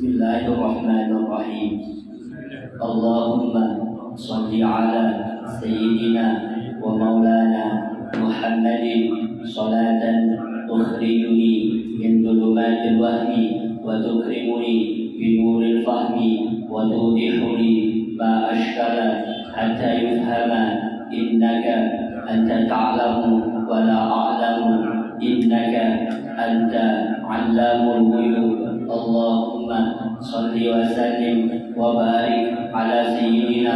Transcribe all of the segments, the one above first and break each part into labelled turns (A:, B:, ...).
A: Bismillahirrahmanirrahim. Allahumma shalli ala sayyidina wa maulana Muhammadin salatan tukhrijuni min dhulumatil wahmi wa tukrimuni bi nuril fahmi wa tudhihuni ma ashkala hatta yufhama innaka anta ta'lamu wa la a'lamu innaka anta 'allamul ghuyub. Allahumma salli wa sallim wa barik ala sayyidina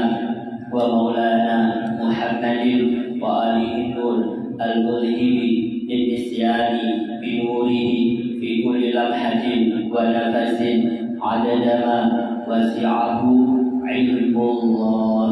A: wa maulana Muhammadin wa alihi nur al-mudhibi lil-isyani bi nurihi fi kulli lamhatin wa nafasin adada ma wasi'ahu ilmullah.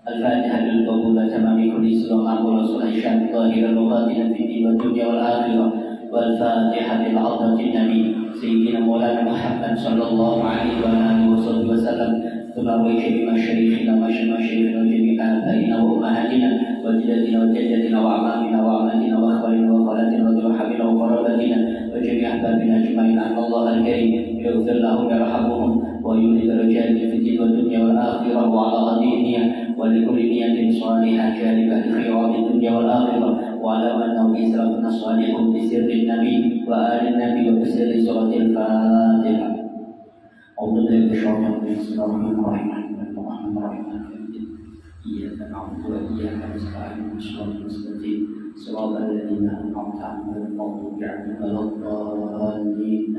A: Al-Fatihah lil qabul tamami kulli sallallahu alaihi wasallam zahiran wa batinan fid dunya wal akhirah. Wal-Fatihah bil hadratin nabi Sayyidina Maulana Muhammad sallallahu alaihi wa alihi wasallam. Tunawaihi bima syarikhina wa syarikhina jami'a abaina wa ummahatina wa jaddatina wa jaddatina wa amamina wa amatina wa akhwalina wa khalatina wa tuhabina wa qarabatina wa jami'a ahbabina ajma'in. Allah al-Karim yaghfir lahum yarhamuhum wa yulid darajatihim fid dunya wal akhirah wa ala hadiniyah wa likulli niyatin salihah jalibah khairat dunya wal akhirah wa ala annahu israfna salihun bi sirrin nabi wa alin nabi wa bi sirri suratil Fatihah. أعوذ بالله من الشيطان الرجيم. بسم الله الرحمن الرحيم. إياك نعبد وإياك نستعين اهدنا المستقيم صراط الذين أنعمت عليهم غير المغضوب عليهم ولا الضالين.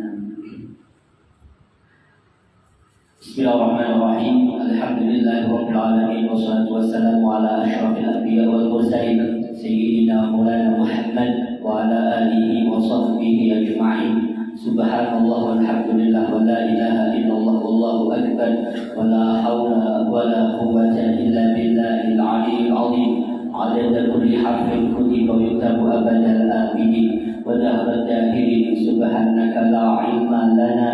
A: بسم الله الرحمن الرحيم. الحمد لله رب العالمين والصلاة والسلام على أشرف الأنبياء والمرسلين سيدنا مولانا محمد وعلى آله وصحبه أجمعين. Subhanallah walhamdulillah wa la ilaha illallah wallahu akbar wa la hawla wa la quwwata illa billahil aliyyil azim. Adada kulli harfin kutiba yuktabu abadal abidin wa dahra dahirin. Subhanaka la ilma lana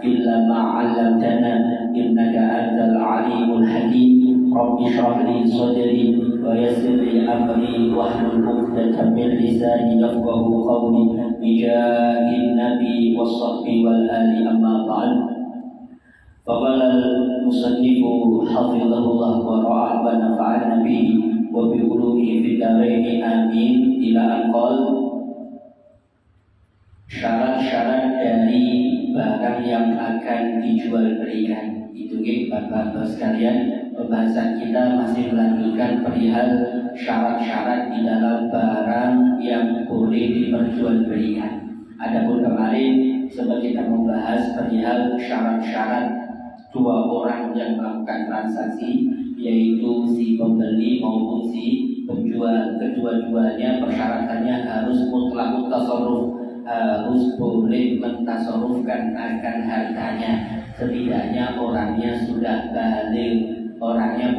A: illa ma 'allamtana innaka antal alimul hakim. Rabbi shrah li sadri wa yassir li amri wahlul 'uqdatam min lisani yafqahu qawli. Bijahin Nabi wa sahbihi wal ali amma ba'd. Faqala al-musannifu hafizahullah wa ra'ah wa nafa'ana bihi wa bi ulumihi fid dharain amin. Ila anqal syarat-syarat dari barang yang akan dijual belikan. Itu Bapak-bapak sekalian, pembahasan kita masih melanjutkan perihal syarat-syarat di dalam barang yang boleh diperjualbelikan. Adapun kemarin sempat kita membahas perihal syarat-syarat dua orang yang melakukan transaksi, yaitu si pembeli maupun si penjual. Kedua-duanya persyaratannya harus mutlak tasarruf, harus boleh mentasarrufkan akan hartanya. Setidaknya orangnya sudah balik, orangnya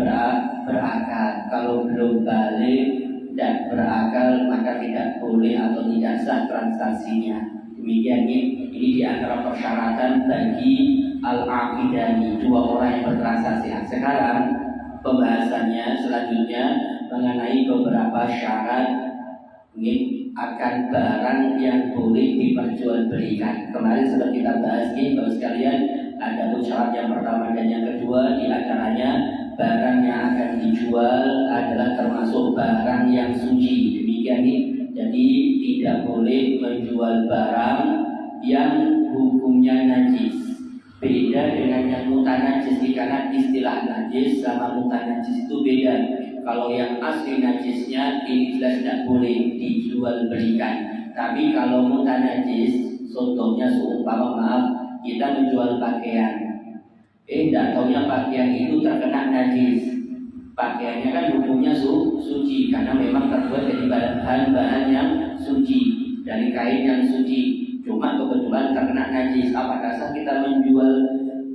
A: berakal. Kalau belum balik dan berakal maka tidak boleh atau tidak sah transaksinya. Demikian ini di antara persyaratan bagi al-aqidani, dua orang yang bertransaksi. Sekarang pembahasannya selanjutnya mengenai beberapa syarat akan barang yang boleh diperjualbelikan. Kemarin sudah kita bahas Bapak sekalian, ada syarat yang pertama dan yang kedua. Di antaranya barang yang akan dijual adalah termasuk barang yang suci. Demikian nih. Jadi tidak boleh menjual barang yang hukumnya najis. Beda dengan yang mutanajis, karena istilah najis sama mutanajis itu beda. Kalau yang asli najisnya ini jelas tidak boleh dijual belikan. Tapi kalau mutanajis, contohnya seumpama kita menjual pakaian, tidak taunya pakaian itu terkena najis. Pakaiannya kan hukumnya suci karena memang terbuat dari bahan-bahan yang suci, dari kain yang suci. Cuma kebetulan terkena najis. Apa dasar kita menjual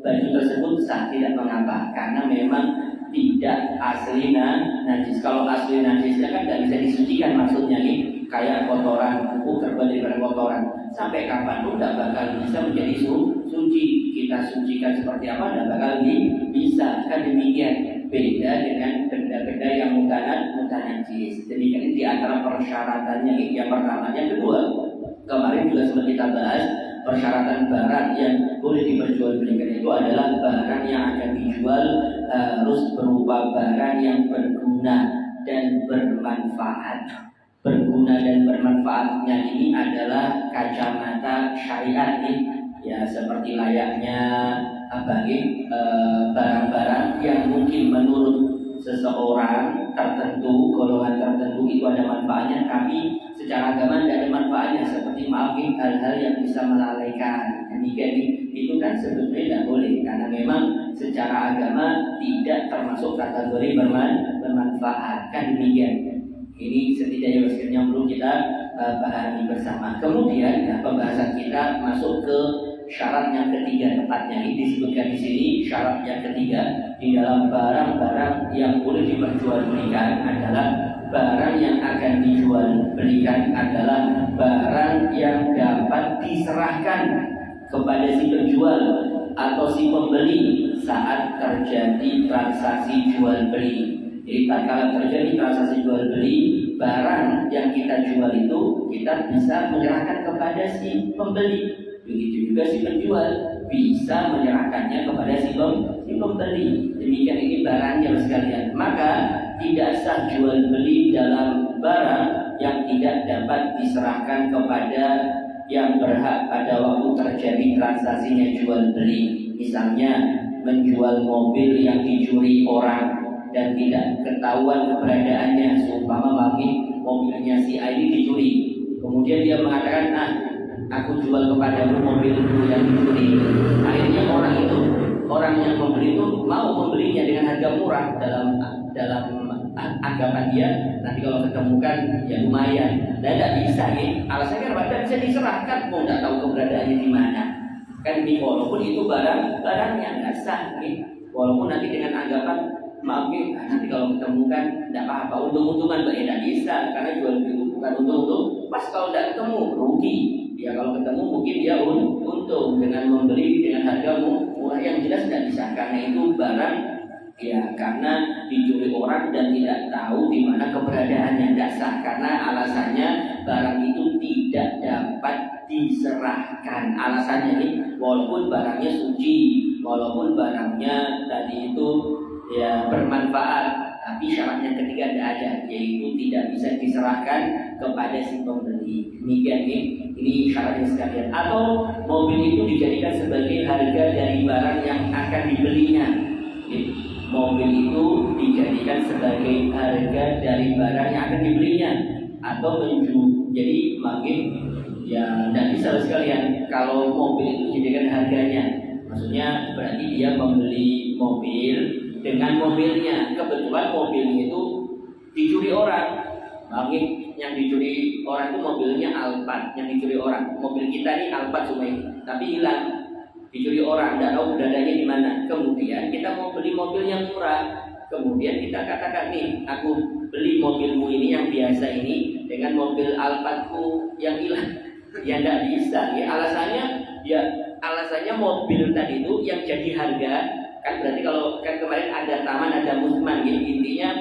A: baju tersebut? Sah, tidak mengapa, karena memang tidak asli najis. Kalau asli najisnya kan tidak bisa disucikan, maksudnya nih kayak kotoran, terbuat dari kotoran. Sampai kapan pun tidak bakal bisa menjadi suci. Kita sucikan seperti apa tidak bakal bisa. Kan demikian. Beda dengan benda-benda yang mutanajis. Demikian di antara persyaratannya yang pertama. Yang kedua, kemarin juga sudah kita bahas persyaratan barang yang boleh diperjualbelikan itu adalah barang yang akan dijual harus berupa barang yang berguna dan bermanfaat. Berguna dan bermanfaatnya ini adalah kacamata syariat nih, ya seperti layaknya bagi barang-barang yang mungkin menurut seseorang tertentu, golongan tertentu itu ada manfaatnya, tapi secara agama tidak ada manfaatnya, seperti maafin hal-hal yang bisa melalaikan. Demikian itu kan sebetulnya tidak boleh, karena memang secara agama tidak termasuk kategori bermanfaat. Kan demikian. Ini setidaknya yang perlu kita pahami bersama. Kemudian pembahasan kita masuk ke syarat yang ketiga, tepatnya ini disebutkan di sini syarat yang ketiga di dalam barang-barang yang boleh diperjualbelikan adalah barang yang akan dijual belikan adalah barang yang dapat diserahkan kepada si penjual atau si pembeli saat terjadi transaksi jual beli. Jadi tatkala terjadi transaksi jual beli, barang yang kita jual itu kita bisa menyerahkan kepada si pembeli. Begitu juga si penjual bisa menyerahkannya kepada si pembeli. Demikian ini barangnya sekalian. Maka tidak sah jual beli dalam barang yang tidak dapat diserahkan kepada yang berhak pada waktu terjadi transaksinya jual beli. Misalnya menjual mobil yang dicuri orang dan tidak ketahuan keberadaannya, seumpama mobilnya si A ini dicuri, kemudian dia mengatakan, aku jual kepadamu mobilku yang dicuri. Akhirnya orang yang membeli itu mau membelinya dengan harga murah dalam anggapan dia, nanti kalau ketemukan ya lumayan. Dan tidak bisa, alasannya apa? Tidak bisa diserahkan, mau tidak tahu keberadaannya di mana. Kan ini walaupun itu barangnya nggak sah, walaupun nanti dengan anggapan maaf nanti kalau ketemukan tidak apa-apa, untung-untungan tidak bisa, karena jual beli itu bukan untung-untung. Pas kalau tidak ketemu rugi. Ya kalau ketemu mungkin dia untung dengan membeli dengan harga murah, yang jelas tidak bisa, karena itu barang ya karena dicuri orang dan tidak tahu di mana keberadaannya, tidak sah, karena alasannya barang itu tidak dapat diserahkan. Alasannya ini walaupun barangnya suci, walaupun barangnya tadi itu ya bermanfaat, tapi syaratnya ketiga tidak ada, yaitu tidak bisa diserahkan kepada si pembeli. Demikian ini syaratnya sekalian. Atau mobil itu dijadikan sebagai harga dari barang yang akan dibelinya. Mobil itu dijadikan sebagai harga dari barang yang akan dibelinya, atau jadi makin ya tidak bisa sekalian. Kalau mobil itu dijadikan harganya, maksudnya berarti dia membeli mobil dengan mobilnya, kebetulan mobilnya itu dicuri orang. Mungkin yang dicuri orang itu mobilnya Alphard, yang dicuri orang. Mobil kita ini Alphard semua ini, tapi hilang, dicuri orang, tidak tahu beradanya di mana. Kemudian kita mau beli mobil yang murah, kemudian kita katakan nih, aku beli mobilmu ini yang biasa ini dengan mobil Alphardku yang hilang. Ya tidak bisa, alasannya mobil tadi itu yang jadi harga. Kan berarti kalau kan kemarin ada taman, ada musman, intinya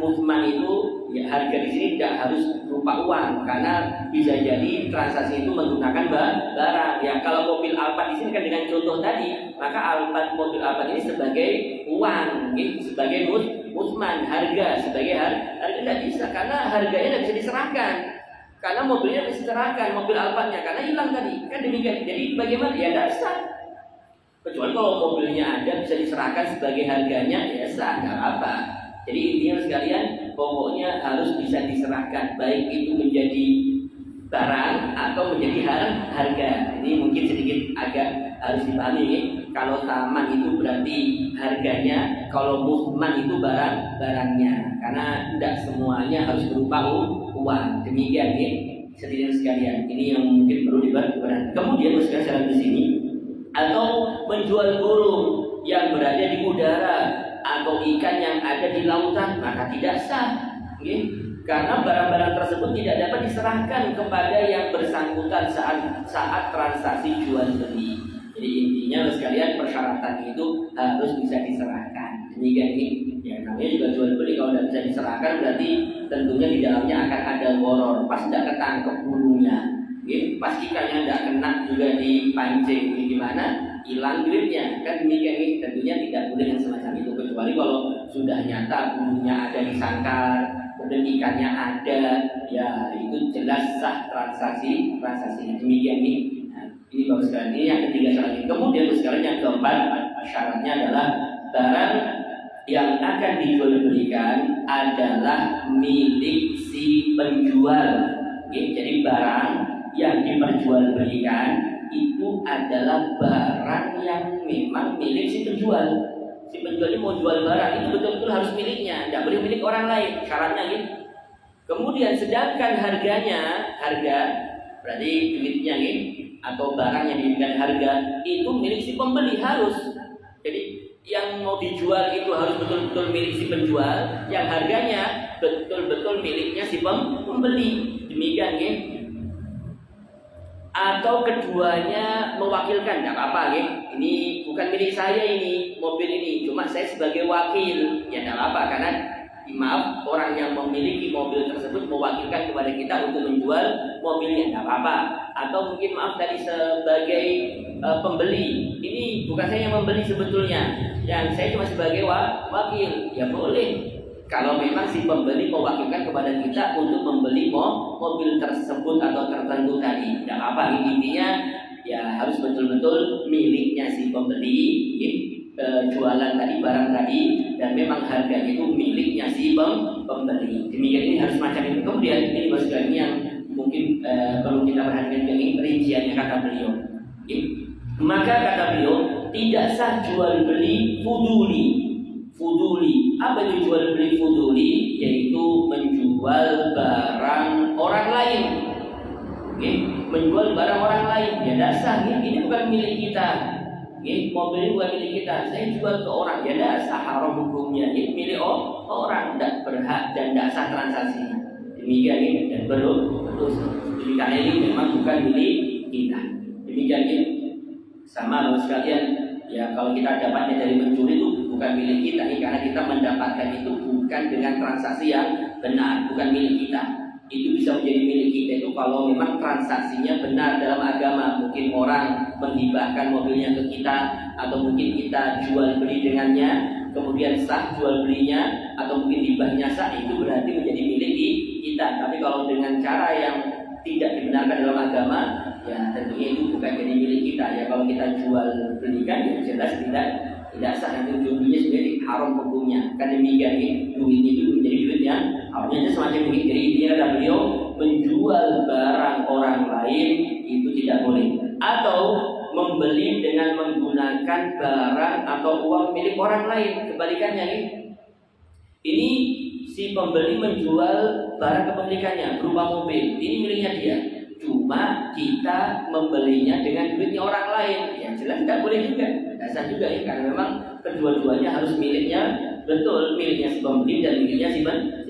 A: musman itu ya harga di sini tidak harus berupa uang, karena bisa jadi transaksi itu menggunakan barang. Ya kalau mobil Alphard di sini kan dengan contoh tadi, maka mobil Alphard ini sebagai uang, sebagai musman, harga sebagai harga tidak bisa, karena harganya tidak bisa diserahkan. Karena mobilnya bisa diserahkan, mobil Alphardnya, karena hilang tadi. Kan demikian. Jadi bagaimana? Ya tidak sah. Kecuali kalau mobilnya ada bisa diserahkan sebagai harganya, ya sah, nggak apa-apa. Jadi intinya sekalian, pokoknya harus bisa diserahkan, baik itu menjadi barang atau menjadi harga. Ini mungkin sedikit agak harus dipahami. Kalau taman itu berarti harganya, kalau musman itu barangnya. Karena tidak semuanya harus berupa uang. Demikian sedikit sekalian. Ini yang mungkin perlu diperhatikan. Kemudian sekarang di sini, atau menjual burung yang berada di udara atau ikan yang ada di lautan, maka tidak sah, karena barang-barang tersebut tidak dapat diserahkan kepada yang bersangkutan saat transaksi jual beli. Jadi intinya sekalian, persyaratan itu harus bisa diserahkan. Demikian ya namanya juga jual beli, kalau tidak bisa diserahkan berarti tentunya di dalamnya akan ada goror, pas tidak ketangkep burungnya. pastikannya tidak kena juga dipancing, gimana? Hilang gripnya, kan demikian ini. Tentunya tidak boleh yang semacam itu, kecuali kalau sudah nyata bulunya ada di sangkar, kemudian ikannya ada, ya itu jelas sah transaksi demikian ini. Nah, ini baru sekali ini yang ketiga syaratnya. Kemudian sekarang yang keempat syaratnya adalah barang yang akan dijual belikan adalah milik si penjual. Oke, jadi barang yang diperjualbelikan itu adalah barang yang memang milik si penjual. Si penjual ini mau jual barang itu betul-betul harus miliknya, tidak boleh milik orang lain. Syaratnya gitu. Kemudian sedangkan harga berarti duitnya gitu, atau barang yang diberikan harga itu milik si pembeli harus. Jadi yang mau dijual itu harus betul-betul milik si penjual, yang harganya betul-betul miliknya si pembeli. Demikian ya. Atau keduanya mewakilkan, tidak apa-apa ya. Ini bukan milik saya ini, mobil ini, cuma saya sebagai wakil, ya tidak apa-apa karena maaf orang yang memiliki mobil tersebut mewakilkan kepada kita untuk menjual mobilnya, tidak apa-apa. Atau mungkin maaf tadi sebagai pembeli, ini bukan saya yang membeli sebetulnya, yang saya cuma sebagai wakil, ya boleh. Kalau memang si pembeli mewakilkan kepada kita untuk membeli mobil tersebut atau tertentu tadi, tidak apa. Intinya ya harus betul-betul miliknya si pembeli, jualan tadi, barang tadi, dan memang harganya itu miliknya si pembeli. Demikian ini harus macam itu. Kemudian ini bagian yang mungkin perlu kita perhatikan, ini rinciannya kata beliau. Maka kata beliau tidak sah jual beli fuduli. Apa itu jual beli fuduli? Yaitu menjual barang orang lain. Oke, menjual barang orang lain. Ya dasar ini bukan milik kita. Oke, mobil ini bukan milik kita. Saya jual ke orang. Ya dasar haram hukumnya. Ini milik orang, tidak berhak dan tidak sah transaksinya. Demikian ini dan berdosa. Jadi karena ini memang bukan milik kita. Demikian ini sama loh sekalian. Ya kalau kita dapatnya dari mencuri itu bukan milik kita, karena kita mendapatkan itu bukan dengan transaksi yang benar, bukan milik kita. Itu bisa menjadi milik kita itu kalau memang transaksinya benar dalam agama. Mungkin orang menghibahkan mobilnya ke kita, atau mungkin kita jual beli dengannya, kemudian sah jual belinya, atau mungkin hibahnya sah, itu berarti menjadi milik kita. Tapi kalau dengan cara yang tidak dibenarkan dalam agama, ya tentunya itu bukan jadi milik kita. Ya kalau kita jual belikan, ya jelas tidak sah, nanti ujung-ujungnya sendiri haram hukumnya. Kan demikian duitnya itu menjadi duit yang haramnya itu semacam begitu. Jadi intinya kata beliau, menjual barang orang lain itu tidak boleh. Atau membeli dengan menggunakan barang atau uang milik orang lain. Kebalikannya ini si pembeli menjual barang kepemilikannya berupa mobil, ini miliknya dia. Cuma kita membelinya dengan duitnya orang lain, ya jelas tidak boleh juga. Dasar juga karena memang kedua-duanya harus miliknya, betul miliknya si pembeli dan miliknya si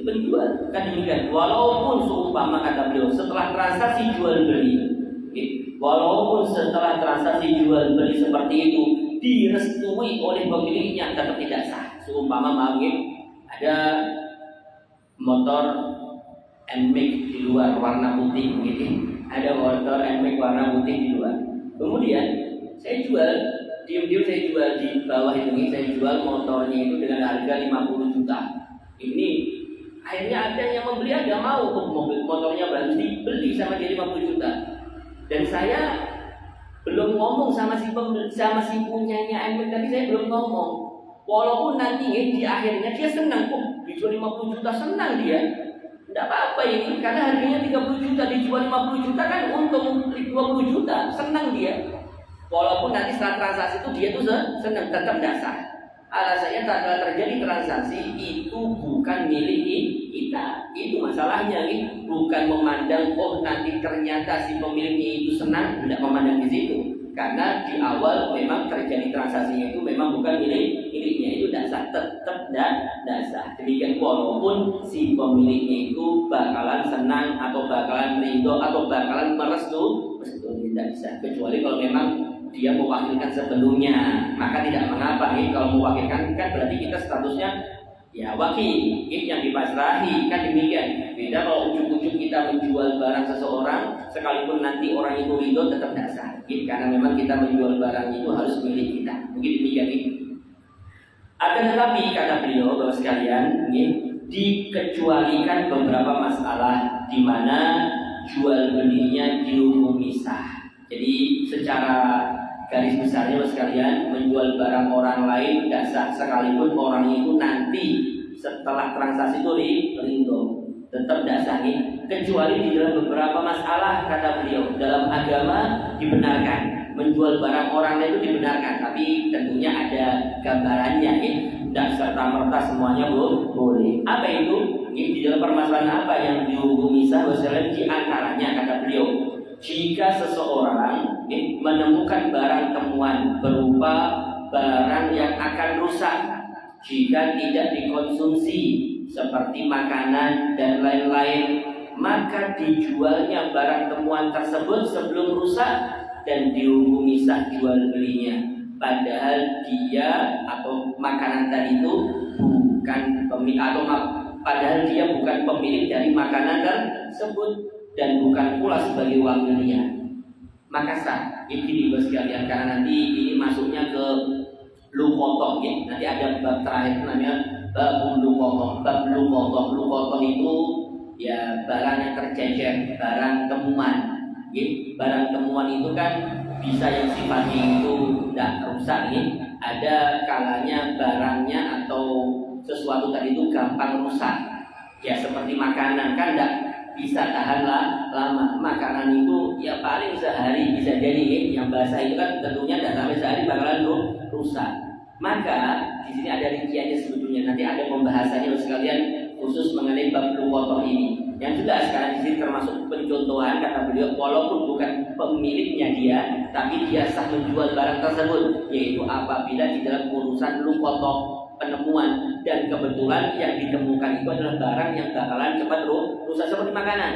A: penjual. Kan demikian. Walaupun seumpama kata beliau setelah transaksi jual beli, walaupun setelah transaksi jual beli seperti itu direstui oleh pemiliknya, tetap tidak sah. Seumpama ada motor NMAX di luar warna putih begitu. Ada motor NMAX warna putih di luar. Kemudian saya jual, diam-diam saya jual di bawah ini, saya jual motornya itu dengan harga 50 juta. Ini akhirnya ada yang membeli, ada mau motornya bagus dibeli sama dia 50 juta. Dan saya belum ngomong sama si punyanya NMAX tadi, saya belum ngomong. Walaupun nanti di akhirnya dia senang, dijual 50 juta senang dia. Tidak apa-apa ini, karena harganya 30 juta, dijual 50 juta kan untung 20 juta, senang dia. Walaupun nanti setelah transaksi itu dia tuh senang, tetap tidak sah. Alasannya setelah terjadi transaksi itu bukan milik kita. Itu masalahnya bukan memandang nanti ternyata si pemiliknya itu senang, tidak memandang di situ. Karena di awal memang terjadi transaksinya itu memang bukan miliknya, itu dasar tetap dasar. Demikian walaupun si pemiliknya itu bakalan senang atau bakalan ridho atau bakalan merestui, tidak bisa. Kecuali kalau memang dia mewakilkan sebelumnya, maka tidak mengapa kalau mewakilkan kan berarti kita statusnya Ya wakil yang dipasrahi, kan demikian. Beda kalau ujuk-ujuk kita menjual barang seseorang, sekalipun nanti orang itu ridho tetap tidak sah, karena memang kita menjual barang itu harus milik kita. Mungkin demikian ini. Akan tetapi kata beliau bahwa sekalian, dikecualikan beberapa masalah di mana jual belinya dihukumi sah. Jadi secara garis besarnya sekalian, menjual barang orang lain tidak sah sekalipun orang itu nanti setelah transaksi itu ridho, tetap tidak sah, kecuali di dalam beberapa masalah kata beliau. Dalam agama dibenarkan menjual barang orang lain itu dibenarkan, tapi tentunya ada gambarannya, tidak serta merta semuanya boleh. Apa itu? Di dalam permasalahan apa yang dihukumi sah? Di antaranya kata beliau, jika seseorang menemukan barang temuan berupa barang yang akan rusak jika tidak dikonsumsi seperti makanan dan lain-lain, maka dijualnya barang temuan tersebut sebelum rusak dan dihukumi sah jual belinya. Padahal dia atau makanan tadi itu bukan pemilik, atau padahal dia bukan pemilik dari makanan tersebut dan bukan pula sebagai wakilnya, maka sah. Ini bos sekalian, karena nanti ini masuknya ke lukotoh, nanti ada bab terakhir namanya bab lukotoh. Bab lukotoh itu ya barang yang tercecer, barang temuan. Barang temuan itu kan bisa yang sifatnya itu tidak rusak, ada kalanya barangnya atau sesuatu tadi itu gampang rusak, ya seperti makanan kan tidak bisa tahan lama. Makanan itu ya paling sehari bisa jadi, yang basah itu kan tentunya tidak sampai sehari bakalan rusak. Maka di sini ada rinciannya sebetulnya, nanti ada pembahasannya sekalian khusus mengenai bab lukotoh ini. Yang jelas sekarang di sini termasuk pencontohan kata beliau, walaupun bukan pemiliknya dia, tapi dia sah menjual barang tersebut, yaitu apabila di dalam urusan lukotoh penemuan dan kebetulan yang ditemukan itu adalah barang yang bakalan cepat rusak seperti makanan.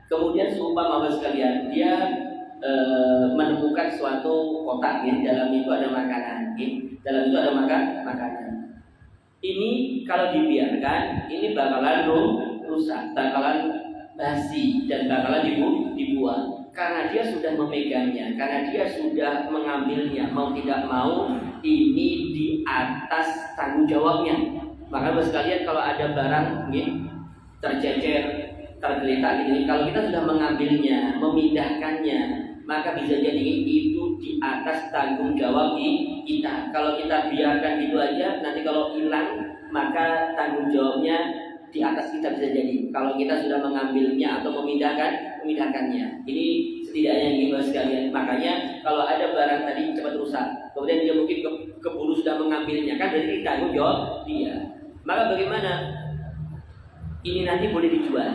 A: Kemudian seumpama sekalian dia menemukan suatu kotak, dalam itu ada makanan, dalam itu ada makanan. Ini kalau dibiarkan ini bakalan rusak, bakalan basi dan bakalan dibuang. Karena dia sudah memegangnya, karena dia sudah mengambilnya, mau tidak mau ini di atas tanggung jawabnya. Maka sekalian kalau ada barang tercecer, tergeletak ini, kalau kita sudah mengambilnya, memindahkannya, maka bisa jadi itu di atas tanggung jawab kita. Kalau kita biarkan itu aja, nanti kalau hilang maka tanggung jawabnya di atas kita bisa jadi. Kalau kita sudah mengambilnya atau memindahkannya, ini setidaknya gitu sekalian. Makanya kalau ada barang tadi cepat rusak, kemudian dia mungkin keburu sudah mengambilnya, kan berarti tanggung jawab dia. Maka bagaimana? Ini nanti boleh dijual,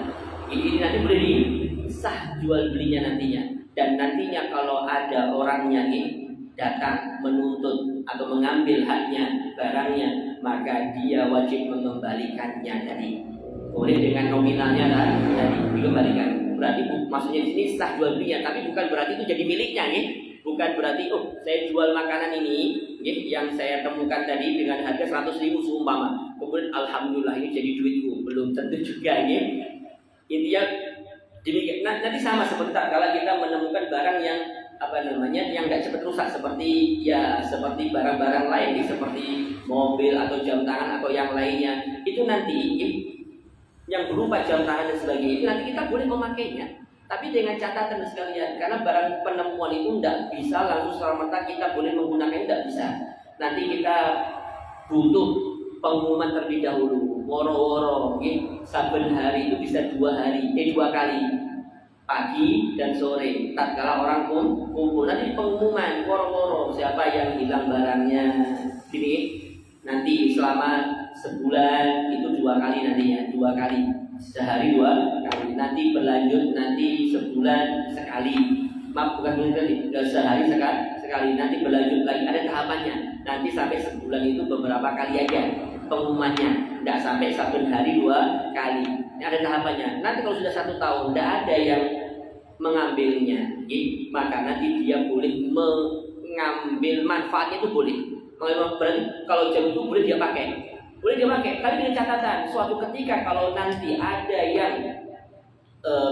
A: ini nanti boleh disah jual belinya nantinya. Dan nantinya kalau ada orangnya datang menuntut atau mengambil haknya, barangnya, maka dia wajib mengembalikannya tadi. Boleh dengan nominalnya tadi dikembalikan. Berarti maksudnya di sini sah jual belinya, tapi bukan berarti itu jadi miliknya, bukan berarti saya jual makanan ini yang saya temukan tadi dengan harga 100.000 seumpama, kemudian alhamdulillah ini jadi duitku, belum tentu juga. Intinya nanti sama seperti kalau kita menemukan barang yang yang nggak cepat rusak seperti barang-barang lain, seperti mobil atau jam tangan atau yang lainnya, itu nanti yang berupa jam tangan dan sebagainya itu nanti kita boleh memakainya, tapi dengan catatan sekalian, karena barang penemuan itu tidak bisa langsung serta-merta kita boleh menggunakannya, tidak bisa. Nanti kita butuh pengumuman terlebih dahulu, woro-woro, saben hari itu bisa 2 kali, pagi dan sore. Tatkala orang kumpul, nanti pengumuman woro-woro siapa yang hilang barangnya. Gini, nanti selama sebulan itu 2 kali nantinya, 2 kali, sehari 2 kali. Nanti berlanjut nanti sebulan sekali. Maaf, bukan sekali, sehari sekali. Nanti berlanjut lagi, ada tahapannya. Nanti sampai sebulan itu beberapa kali aja pengumumannya, tidak sampai 1 hari 2 kali. Ini ada tahapannya. Nanti kalau sudah 1 tahun tidak ada yang mengambilnya, maka nanti dia boleh mengambil manfaatnya, itu boleh. Berarti kalau jam itu boleh dia pakai
B: boleh dia pakai. Tapi dengan catatan, suatu ketika kalau nanti ada yang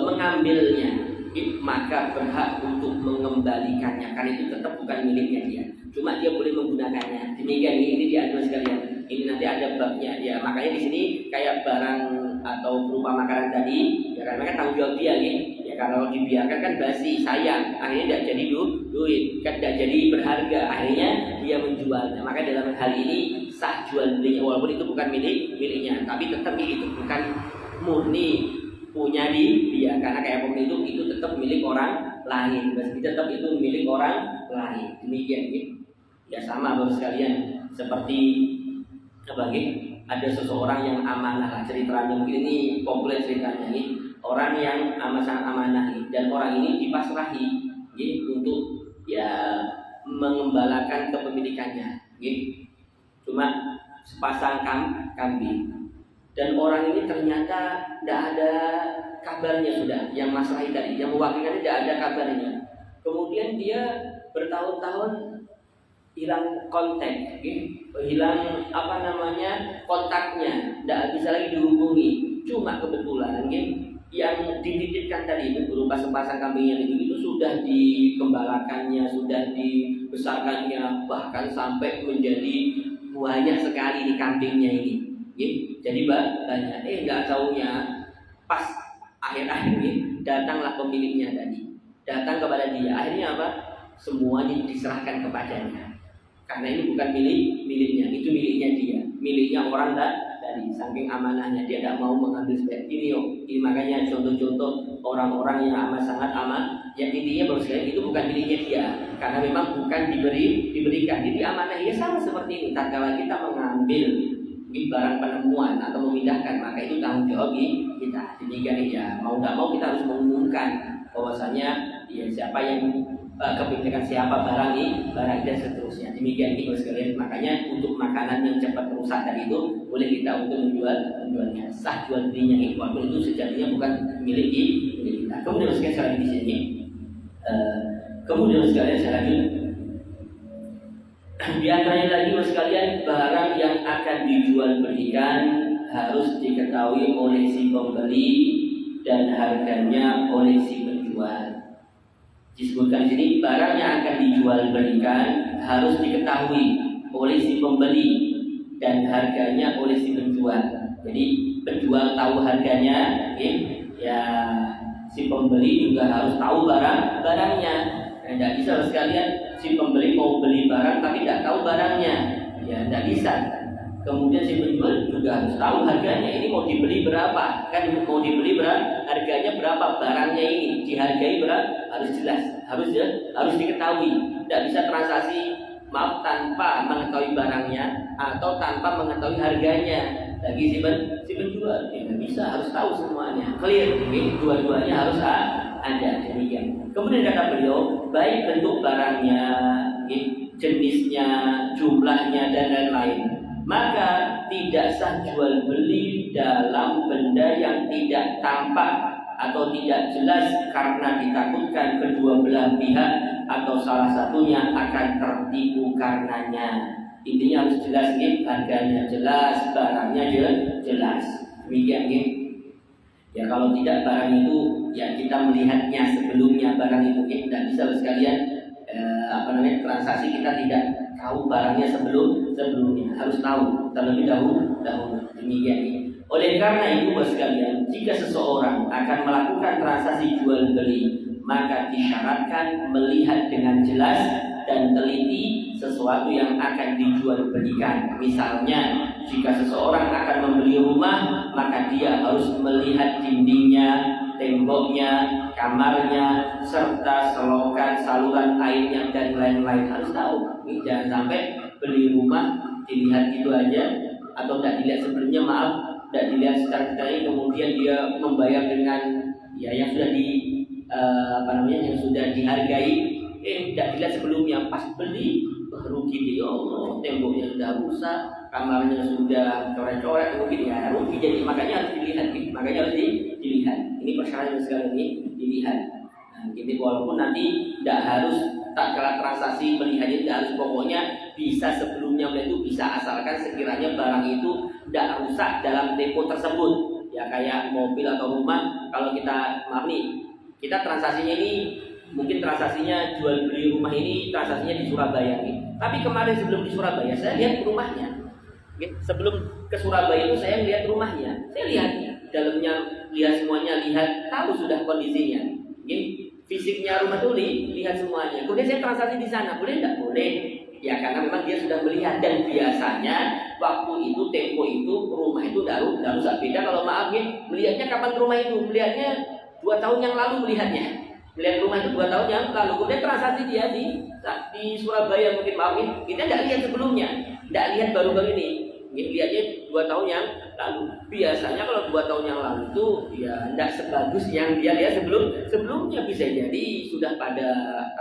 B: mengambilnya, maka berhak untuk mengembalikannya, karena itu tetap bukan miliknya dia. Cuma dia boleh menggunakannya. Demikian ini diatur sekalian. Ini nanti ada babnya ya. Makanya di sini kayak barang atau berupa makanan tadi, ya karena kan tanggung jawab dia nih. Ya kalau dibiarkan kan basi, sayang, akhirnya tidak jadi duit, kan tidak jadi berharga, akhirnya dia menjualnya. Maka dalam hal ini sah jual belinya, walaupun itu bukan miliknya, tapi tetap itu bukan murni punya dia, karena kayak pemilik itu tetap milik orang lain, berarti tetap itu milik orang lain. Demikian gitu. Ya sama bapak sekalian, seperti apa gitu? Ada seseorang yang amanah, ceritanya mungkin ini populer ceritanya nih, orang yang sangat amanah dan orang ini dipasrahi gitu, untuk ya mengembalakan kepemilikannya gitu. Cuma sepasang kambing. Dan orang ini ternyata tidak ada kabarnya sudah, yang masalah tadi, yang mewakilkan tidak ada kabarnya. Kemudian dia bertahun-tahun hilang kontak, hilang kontaknya, tidak bisa lagi dihubungi. Cuma kebetulan yang dititipkan tadi itu berupa sepasang kambing yang itu sudah dikembalakannya, sudah dibesarkannya, bahkan sampai menjadi banyak sekali di kambingnya ini. Jadi banyak, nggak taunya pas akhir-akhir ini datanglah pemiliknya tadi, datang kepada dia. Akhirnya apa? Semuanya diserahkan kepadanya, karena ini bukan miliknya, itu miliknya dia, miliknya orang tadi. Saking amanahnya dia tidak mau mengambil seperti ini. Makanya contoh-contoh orang-orang yang sangat aman, yang intinya bahwa sekali itu bukan miliknya dia, karena memang bukan diberikan. Jadi amanahnya sama seperti ini. Tatkala kita mengambil barang penemuan atau memindahkan, maka itu tanggung jawab kita. Demikian ya, mau tidak mau kita harus mengumumkan bahwasanya ya siapa yang kepemilikan siapa barang dan seterusnya. Demikian itu sekalian. Makanya untuk makanan yang cepat rusak tadi itu boleh kita untuk menjualnya, sah jual belinya, walaupun itu sejatinya bukan milik kita. Kemudian sekalian di sini, kemudian sekalian saya lanjut. Di antaranya lagi sekalian, barang yang akan dijual belikan harus diketahui oleh si pembeli dan harganya oleh si penjual. Disebutkan di sini barang yang akan dijual belikan harus diketahui oleh si pembeli dan harganya oleh si penjual. Jadi penjual tahu harganya, ya si pembeli juga harus tahu barangnya. Tidak bisa sekalian si pembeli mau beli barang tapi tidak tahu barangnya, ya tidak bisa. Kemudian si penjual juga harus tahu harganya, ini mau dibeli berapa, kan mau dibeli berapa, harganya berapa, barangnya ini dihargai berapa, harus jelas, harus diketahui. Tidak bisa transaksi tanpa mengetahui barangnya atau tanpa mengetahui harganya. Lagi si penjual tidak bisa, harus tahu semuanya, clear. Dua-duanya harus ada. Demikian. Kemudian kata beliau, baik bentuk barangnya, jenisnya, jumlahnya dan lain-lain, maka tidak sah jual beli dalam benda yang tidak tampak atau tidak jelas karena ditakutkan kedua belah pihak atau salah satunya akan tertipu karenanya. Intinya harus jelas, harganya jelas, barangnya jelas. Demikian, ya kalau tidak barang itu, ya kita melihatnya sebelumnya barang itu, tidak bisa sekalian transaksi kita tidak tahu barangnya sebelumnya, harus tahu terlebih dahulu. Demikian. Oleh karena itu sekalian, jika seseorang akan melakukan transaksi jual beli, maka disyaratkan melihat dengan jelas dan teliti sesuatu yang akan dijual belikan. Misalnya, jika seseorang akan membeli rumah, maka dia harus melihat dindingnya, temboknya, kamarnya, serta selokan, saluran airnya dan lain-lain. Harus tahu. Jangan sampai beli rumah dilihat itu aja, atau tidak dilihat sebelumnya, tidak dilihat secara detail, kemudian dia membayar dengan yang sudah yang sudah dihargai. Tidak dilihat sebelumnya, pas beli rugi dia, Allah, temboknya sudah rusak, kamarnya sudah coret-coret, rugi dia, rugi. Jadi makanya harus dilihat, dilihat. Ini persyaratan sekali ini dilihat. Jadi walaupun nanti tidak harus tak kalah transaksi melihatnya, tidak harus, pokoknya bisa sebelumnya itu bisa, asalkan sekiranya barang itu tidak rusak dalam tempo tersebut. Ya kayak mobil atau rumah, kalau kita maaf nih, kita transaksinya ini mungkin transaksinya jual beli rumah ini transaksinya di Surabaya nih. Tapi kemarin sebelum di Surabaya saya lihat rumahnya. Sebelum ke Surabaya itu saya lihat rumahnya, saya lihat dalamnya, lihat semuanya, lihat tahu sudah kondisinya. Fisiknya rumah tuh lihat semuanya. Kemudian saya transaksi di sana, boleh tidak? Boleh. Ya karena memang dia sudah melihat, dan biasanya waktu itu tempo itu rumah itu tidak rusak. Beda kalau maaf ya, melihatnya kapan rumah itu? Melihatnya 2 tahun yang lalu melihatnya. Melihat rumah itu 2 tahun yang lalu. Kemudian transaksi dia di Surabaya mungkin maaf ya, kita tidak lihat sebelumnya, tidak lihat baru-baru ini. Lihatnya 2 tahun yang lalu. Biasanya kalau 2 tahun yang lalu itu ya tidak sebagus yang dia lihat sebelumnya. Bisa jadi sudah pada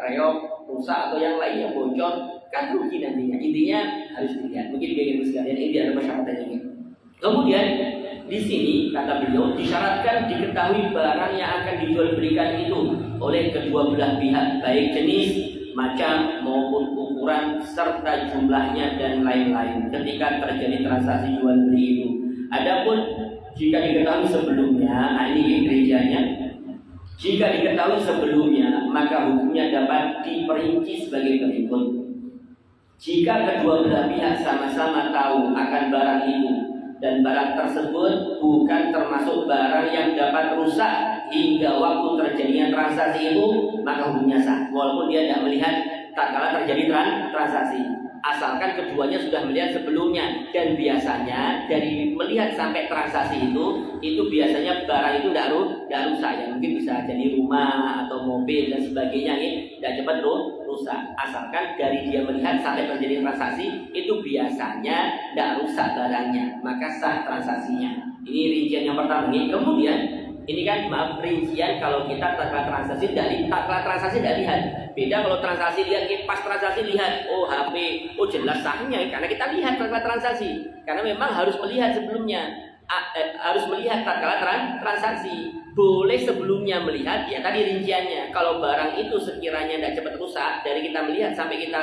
B: reok, rusak atau yang lainnya bocor, kan rugi nantinya. Intinya harus dilihat. Mungkin bagian sekalian ini ada masyarakatnya. Kemudian di sini kata beliau disyaratkan diketahui barang yang akan dijual belikan itu oleh kedua belah pihak, baik jenis, macam maupun ukuran serta jumlahnya dan lain-lain ketika terjadi transaksi jual beli itu. Adapun jika diketahui sebelumnya, ini gerejanya, jika diketahui sebelumnya maka hukumnya dapat diperinci sebagai berikut. Jika kedua belah pihak sama-sama tahu akan barang itu dan barang tersebut bukan termasuk barang yang dapat rusak hingga waktu terjadinya transaksi itu, maka hukumnya sah walaupun dia tidak melihat tatkala terjadi transaksi, asalkan keduanya sudah melihat sebelumnya. Dan biasanya dari melihat sampai transaksi itu biasanya barang itu tidak rusak ya. Mungkin bisa jadi rumah atau mobil dan sebagainya, ini tidak cepat rusak, asalkan dari dia melihat sampai terjadi transaksi itu biasanya tidak rusak barangnya, maka sah transaksinya. Ini rincian yang pertama. Kemudian ini kan maaf rincian kalau kita tatkala transaksi tidak lihat. Beda kalau transaksi lihat, pas transaksi lihat, oh HP, oh jelas sahnya karena kita lihat tatkala transaksi. Karena memang harus melihat sebelumnya, harus melihat tatkala transaksi. Boleh sebelumnya melihat, ya tadi rinciannya. Kalau barang itu sekiranya tidak cepat rusak dari kita melihat sampai kita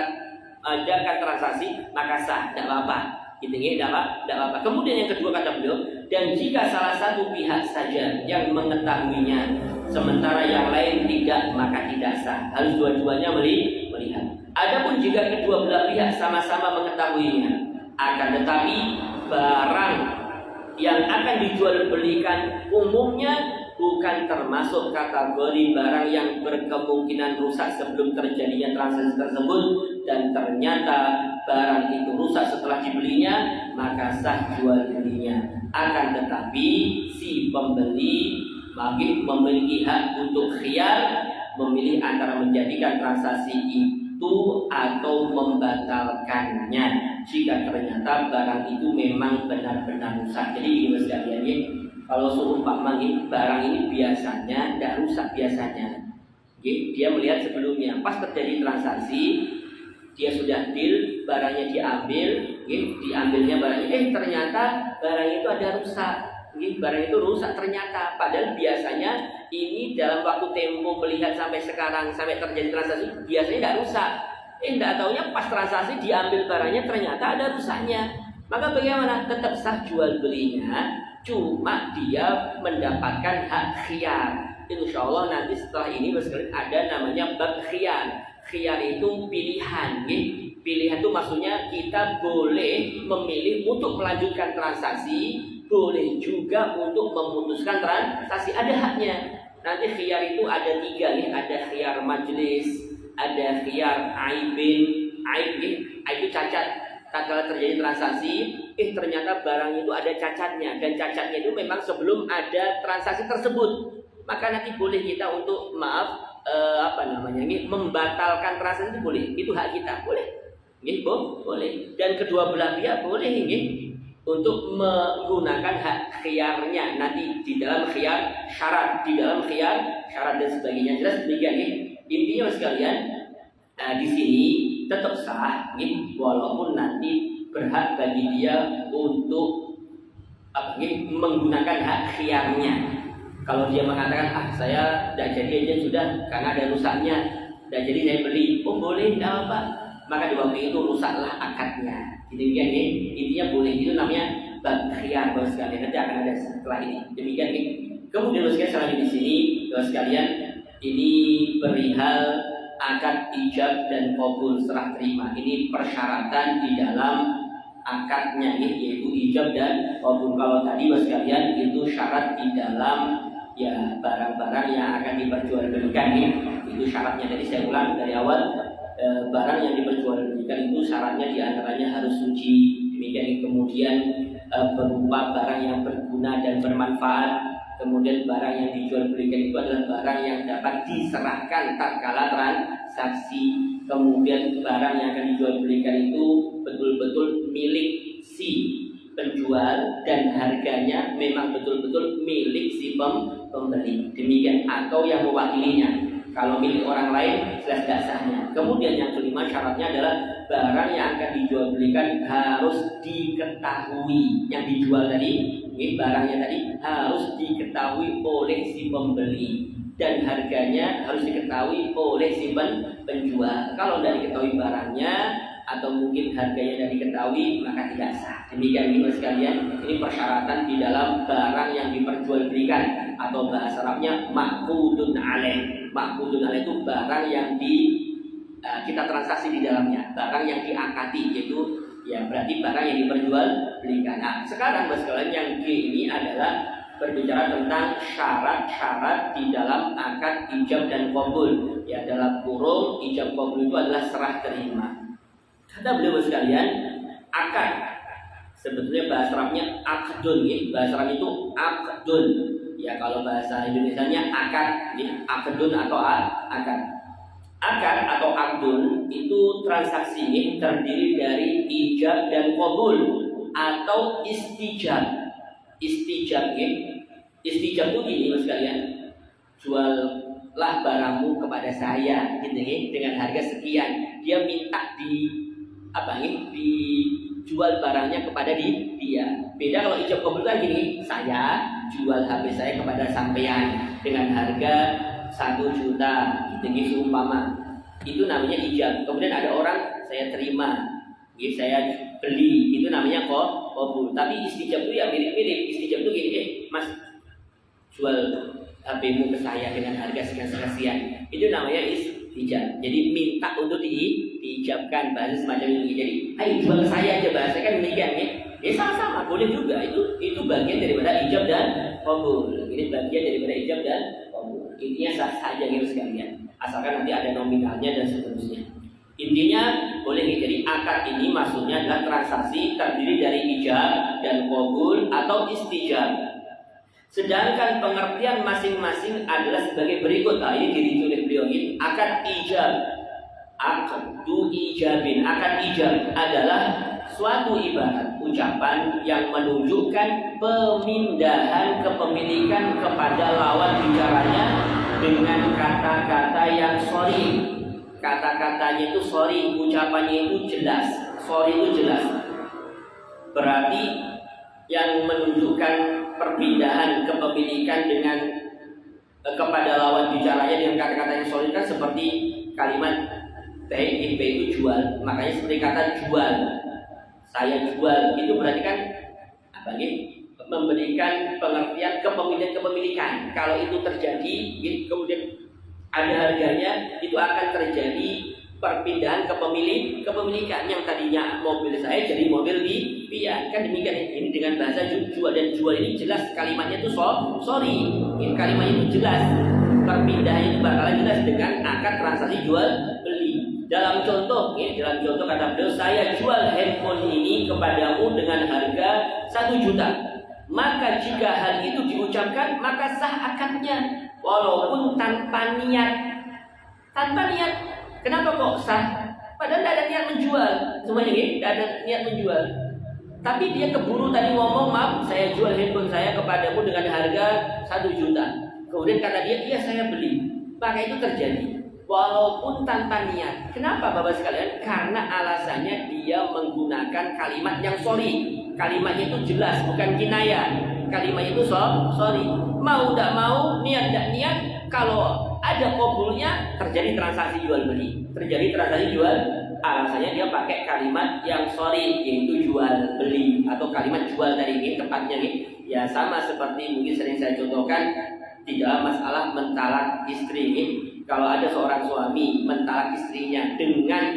B: adakan transaksi, maka sah, tidak apa-apa. Intinya tidak apa-apa. Kemudian yang kedua kata beliau, dan jika salah satu pihak saja yang mengetahuinya sementara yang lain tidak, maka tidak sah. Harus dua-duanya melihat. Adapun jika kedua belah pihak sama-sama mengetahuinya, akan tetapi barang yang akan dijual belikan umumnya bukan termasuk kategori barang yang berkemungkinan rusak sebelum terjadinya transaksi tersebut, dan ternyata barang itu rusak setelah dibelinya, maka sah jual belinya. Akan tetapi si pembeli memiliki hak untuk khiyar, memilih antara menjadikan transaksi itu atau membatalkannya jika ternyata barang itu memang benar-benar rusak. Jadi ini sekalian, kalau suruh Pak Mang, barang ini biasanya tidak rusak biasanya. Dia melihat sebelumnya, pas terjadi transaksi, dia sudah deal, barangnya diambilnya barangnya, ternyata barang itu ada rusak. Barang itu rusak ternyata, padahal biasanya ini dalam waktu tempo melihat sampai sekarang, sampai terjadi transaksi, biasanya tidak rusak. Tidak taunya pas transaksi diambil barangnya ternyata ada rusaknya. Maka bagaimana? Tetap sah jual belinya, cuma dia mendapatkan hak khiyar. Insya Allah nanti setelah ini ada namanya bab khiyar. Khiyar itu pilihan. Pilihan itu maksudnya kita boleh memilih untuk melanjutkan transaksi, boleh juga untuk memutuskan transaksi. Ada haknya. Nanti khiyar itu ada 3 ada khiyar majlis, ada khiyar aibin. Aib itu cacat. Tatkala terjadi transaksi, ternyata barang itu ada cacatnya, dan cacatnya itu memang sebelum ada transaksi tersebut, maka nanti boleh kita untuk membatalkan transaksi itu boleh, itu hak kita, boleh, boleh, dan kedua belah pihak boleh untuk menggunakan hak khiyarnya nanti di dalam khiyar syarat, dan sebagainya. Jelas demikian. Intinya mas sekalian, di sini tetap sah, walaupun nanti berhak bagi dia untuk menggunakan hak khiyarnya. Kalau dia mengatakan saya tidak jadi aja sudah karena ada rusaknya, tidak jadi saya beli, boleh, tidak apa, maka di waktu itu rusaklah akadnya. Demikian intinya boleh, itu namanya bab khiyar Bapak sekalian, nanti akan ada setelah ini. Demikian nih. Kemudian Bapak sekalian selanjutnya di sini Bapak sekalian ini perihal akad ijab dan qabul serah terima. Ini persyaratan di dalam akadnya yaitu ijab dan qabul. Kalau tadi Bapak sekalian itu syarat di dalam ya barang-barang yang akan diperjualbelikan itu syaratnya. Tadi saya ulang dari awal, barang yang diperjualbelikan itu syaratnya diantaranya harus suci. Demikian kemudian berupa barang yang berguna dan bermanfaat. Kemudian barang yang dijual belikan itu adalah barang yang dapat diserahkan tatkala transaksi. Kemudian barang yang akan dijual belikan itu betul-betul milik si penjual dan harganya memang betul-betul milik si pembeli. Demikian, atau yang mewakilinya. Kalau milik orang lain jelas tidak sahnya. Kemudian yang kelima syaratnya adalah barang yang akan dijual belikan harus diketahui. Yang dijual tadi, barangnya tadi harus diketahui oleh si pembeli dan harganya harus diketahui oleh si penjual. Kalau tidak diketahui barangnya atau mungkin harganya tidak diketahui maka tidak sah. Demikian ini sekalian, ini persyaratan di dalam barang yang diperjualbelikan atau bahasa Arabnya ma'qudun alaih. Ma'qudun alaih itu barang yang kita transaksi di dalamnya, barang yang diakati, yaitu ya berarti barang yang diperjualbelikan. Nah, sekarang sekalian yang G ini adalah berbicara tentang syarat-syarat di dalam akad ijab dan qabul. Ya, dalam kurung ijab qabul itu adalah serah terima. Kata beliau sekalian, akad sebetulnya bahasa Arabnya akdun, bahasa Arab itu akdun. Ya, kalau bahasa Indonesianya akad, akdun atau akad. Akad atau akdun itu transaksi terdiri dari ijab dan qabul atau istijab. Istijab itu gini Mas sekalian, juallah barangmu kepada saya gitu dengan harga sekian. Dia minta dijual barangnya kepada dia. Beda kalau ijab qabul kan gini, saya jual HP saya kepada sampean dengan harga 1 juta tinggi seumpama, itu namanya ijab. Kemudian ada orang saya terima, saya beli, itu namanya qabul. Tapi istijab itu ya mirip-mirip. Istijab itu gini, Mas jual HP-mu ke saya dengan harga sekian-sekian, itu namanya istijab. Jadi minta untuk diijabkan, bahasa semacam ini. Jadi ayo jual ke saya aja, bahasa kan demikian sama-sama boleh juga. Itu bagian daripada ijab dan qabul. Ini bagian daripada ijab dan qabul. Intinya sah saja sekalian, asalkan nanti ada nominalnya dan seterusnya. Intinya boleh. Jadi akad ini maksudnya adalah transaksi terdiri dari ijab dan qabul atau istijab. Sedangkan pengertian masing-masing adalah sebagai berikut. Ini dirinci oleh beliau ini. Akad ijab, akdu ijabin. Akad ijab adalah suatu ibarat ucapan yang menunjukkan pemindahan kepemilikan kepada lawan bicaranya dengan kata-kata yang sorry. Kata-katanya itu sorry, ucapannya itu jelas. Sorry itu jelas. Berarti yang menunjukkan perpindahan kepemilikan dengan kepada lawan bicaranya dengan kata-kata yang sorry kan seperti kalimat baik itu jual. Makanya seperti kata jual, saya jual, itu berarti kan memberikan pengertian kepemilikan. Kalau itu terjadi, kemudian ada harganya, itu akan terjadi perpindahan kepemilikan. Yang tadinya mobil saya jadi mobil pian, kan demikian. Ini dengan bahasa jual, dan jual ini jelas kalimatnya itu sorry. Ini kalimatnya itu jelas, perpindahan itu bakalan jelas dengan akad transaksi jual beli. Dalam contoh kata beliau, saya jual handphone ini kepadamu dengan harga 1 juta. Maka jika hal itu diucapkan, maka sah akadnya walaupun tanpa niat. Tanpa niat. Kenapa kok sah? Padahal tidak ada niat menjual. Semuanya tidak ada niat menjual. Tapi dia keburu tadi ngomong, maaf saya jual handphone saya kepadamu dengan harga 1 juta. Kemudian kata dia, iya saya beli. Maka itu terjadi walaupun tanpa niat. Kenapa Bapak sekalian? Karena alasannya dia menggunakan kalimat yang sorry. Kalimatnya itu jelas, bukan kinayah. Kalimatnya itu sorry. Mau tidak mau, niat tidak niat, kalau ada kabulnya, terjadi transaksi jual beli. Terjadi transaksi jual, alasannya dia pakai kalimat yang sorry, yaitu jual beli atau kalimat jual tadi ini tepatnya nih. Ya sama seperti mungkin sering saya contohkan di dalam masalah mentalak istri ini. Kalau ada seorang suami mentalak istrinya dengan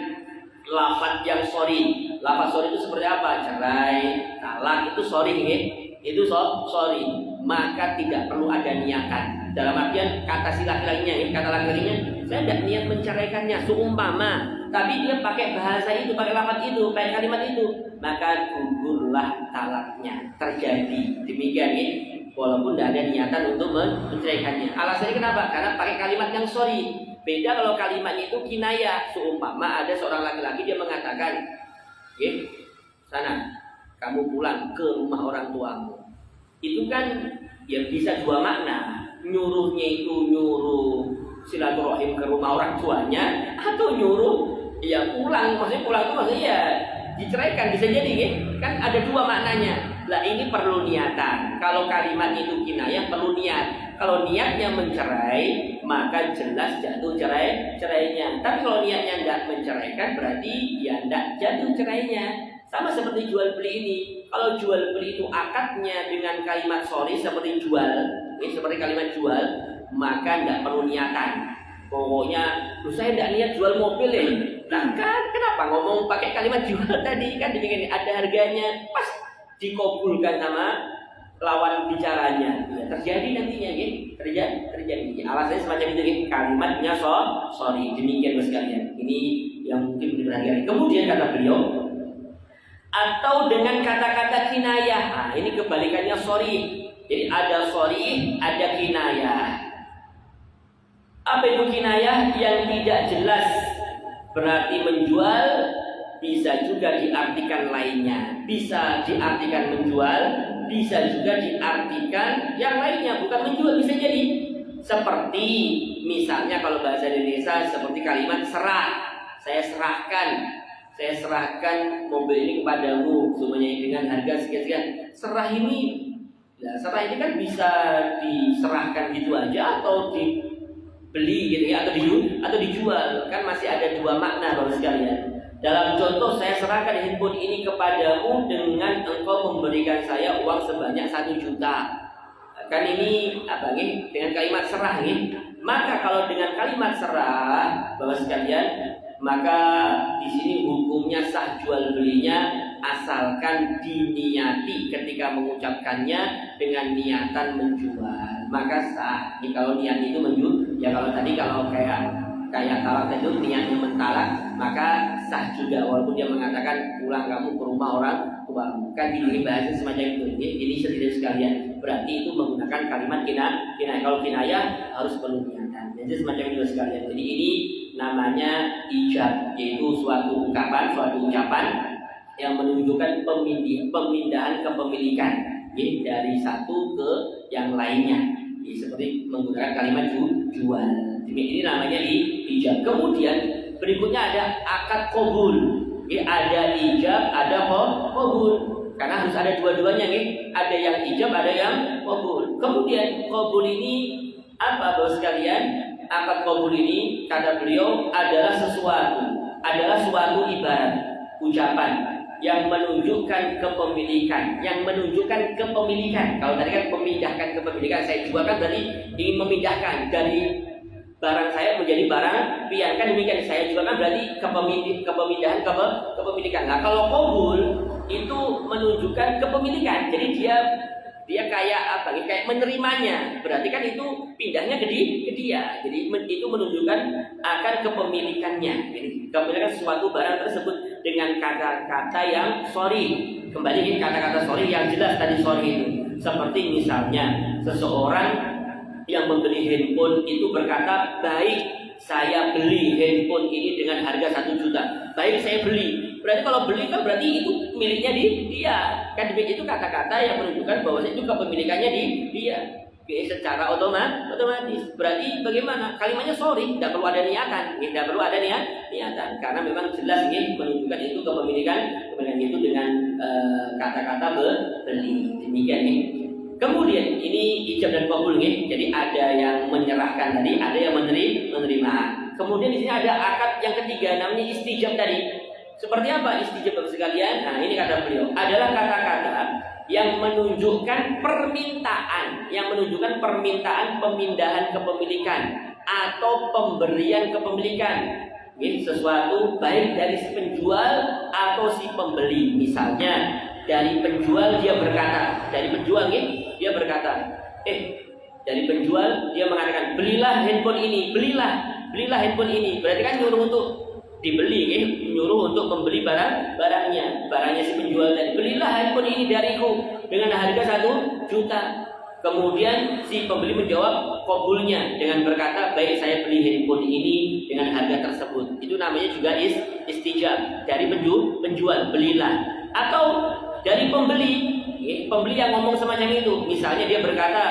B: lafaz yang sorry. Lafaz sorry itu seperti apa? Cerai, talak itu sorry nih. Itu sorry. Maka tidak perlu ada niatan. Dalam artian kata si laki-lakinya, kata laki-lakinya, saya tidak niat menceraikannya, seumpama. Tapi dia pakai bahasa itu, pakai lafaz itu, pakai kalimat itu, maka gugurlah talaknya. Terjadi demikian nih. Walaupun tidak ada niatan untuk menceraikannya. Alasannya kenapa? Karena pakai kalimat yang sorry. Beda kalau kalimatnya itu kinayah. Seumpama ada seorang laki-laki dia mengatakan, sana, kamu pulang ke rumah orang tuamu. Itu kan ya bisa dua makna. Nyuruhnya itu nyuruh silaturahim ke rumah orang tuanya, atau nyuruh ya pulang. Maksudnya pulang itu maksudnya ya diceraikan, bisa jadi kan ada dua maknanya. Lah ini perlu niatan. Kalau kalimat itu kinayah perlu niat. Kalau niatnya mencerai, maka jelas jatuh cerainya. Tapi kalau niatnya tidak menceraikan, berarti ya tidak jatuh cerainya. Sama seperti jual beli ini. Kalau jual beli itu akadnya dengan kalimat sorry seperti jual, ini seperti kalimat jual, maka tidak perlu niatan. Pokoknya, saya tidak niat jual mobil ya. Nah kan, kenapa ngomong pakai kalimat jual tadi? Kan demikian, ada harganya, pas dikabulkan sama lawan bicaranya. Ya, terjadi nantinya, terjadi. Alasannya semacam itu, kalimatnya sorry. Demikian sekalian. Ini yang mungkin diperhatikan. Kemudian kata beliau, atau dengan kata-kata kinayah. Nah, ini kebalikannya sorry. Jadi ada sorry, ada kinayah. Apa itu kinayah? Yang tidak jelas, berarti menjual, bisa juga diartikan lainnya. Bisa diartikan menjual, bisa juga diartikan yang lainnya, bukan menjual, bisa jadi. Seperti misalnya kalau bahasa Indonesia seperti kalimat serah. Saya serahkan mobil ini kepadamu, semuanya dengan harga sekian-sekian. Serah ini kan bisa diserahkan gitu aja, atau dibeli gitu ya, atau dijual. Kan masih ada dua makna Bapak sekalian. Dalam contoh, saya serahkan handphone ini kepadamu dengan engkau memberikan saya uang sebanyak 1 juta. Kan ini apa nih? Dengan kalimat serah nih. Maka kalau dengan kalimat serah Bapak sekalian, maka di sini hukumnya sah jual belinya asalkan diniati ketika mengucapkannya dengan niatan menjual, maka sah. Jadi kalau niat itu menjual, ya kalau tadi kalau kayak talak itu niatnya mentalak, maka sah juga walaupun dia mengatakan pulang kamu ke rumah orang tua. Kan ini bahasa semacam itu. Ini setidaknya sekalian berarti itu menggunakan kalimat kinayah. Kalau kinayah harus perlu niatan. Jadi semacam itu sekalian. Jadi ini namanya ijab, yaitu suatu ucapan yang menunjukkan pemindahan kepemilikan dari satu ke yang lainnya. Seperti menggunakan kalimat jual. Ini namanya ijab. Kemudian berikutnya ada akad qabul. Ada ijab, ada qabul. Karena harus ada dua-duanya Ada yang ijab, ada yang qabul. Kemudian qabul ini apa Bapak sekalian? Akad qabul ini kata beliau adalah suatu ibarat ucapan yang menunjukkan kepemilikan, Kalau tadi kan memindahkan kepemilikan, saya jualkan berarti ingin memindahkan dari barang saya menjadi barang pian. Kan demikian, saya jualkan berarti kepemindahan kepemilikan. Nah, kalau qabul itu menunjukkan kepemilikan. Jadi dia kayak apa? Kayak menerimanya. Berarti kan itu pindahnya ke dia. Jadi itu menunjukkan akan kepemilikannya. Jadi kepemilikan suatu barang tersebut dengan kata-kata yang sorry. Kembali ke kata-kata sorry yang jelas tadi sorry itu. Seperti misalnya seseorang yang membeli handphone itu berkata, baik saya beli handphone ini dengan harga 1 juta. Baik saya beli. Berarti kalau beli kan berarti itu miliknya dia. Kan itu kata-kata yang menunjukkan bahwa itu kepemilikannya dia. Secara otomatis. Berarti bagaimana? Kalimatnya sorry, tidak perlu ada niatan. Niatan. Karena memang jelas menunjukkan itu kepemilikan itu dengan kata-kata beli. Demikian Kemudian ini ijab dan qabul nih. Jadi ada yang menyerahkan tadi, ada yang menerima. Kemudian di sini ada akad yang ketiga namanya istijab tadi. Seperti apa istijab Bapak sekalian? Nah, ini kata beliau adalah kata-kata yang menunjukkan permintaan pemindahan kepemilikan atau pemberian kepemilikan. Ini sesuatu baik dari si penjual atau si pembeli. Misalnya dari penjual dia berkata, dari penjual dia mengatakan belilah handphone ini, belilah handphone ini. Berarti kan nyuruh untuk dibeli, nyuruh untuk membeli barangnya si penjual tadi. Belilah handphone ini dariku dengan harga 1 juta. Kemudian si pembeli menjawab qabulnya dengan berkata, baik saya beli handphone ini dengan harga tersebut. Itu namanya juga istijab dari penjual, belilah. Atau dari pembeli yang ngomong semacam itu. Misalnya dia berkata,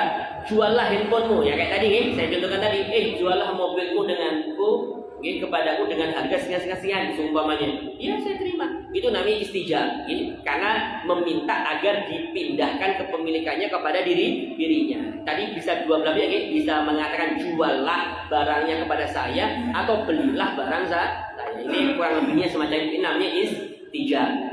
B: juallah handphonemu, ya kayak tadi saya contohkan tadi, juallah mobilmu denganku, kepadaku dengan harga sekian seumpamanya. Ya saya terima. Itu namanya istijab. Karena meminta agar dipindahkan kepemilikannya kepada dirinya. Tadi bisa dua belah pihak, bisa mengatakan juallah barangnya kepada saya atau belilah barang saya. Ini kurang lebihnya semacam ini namanya istijab.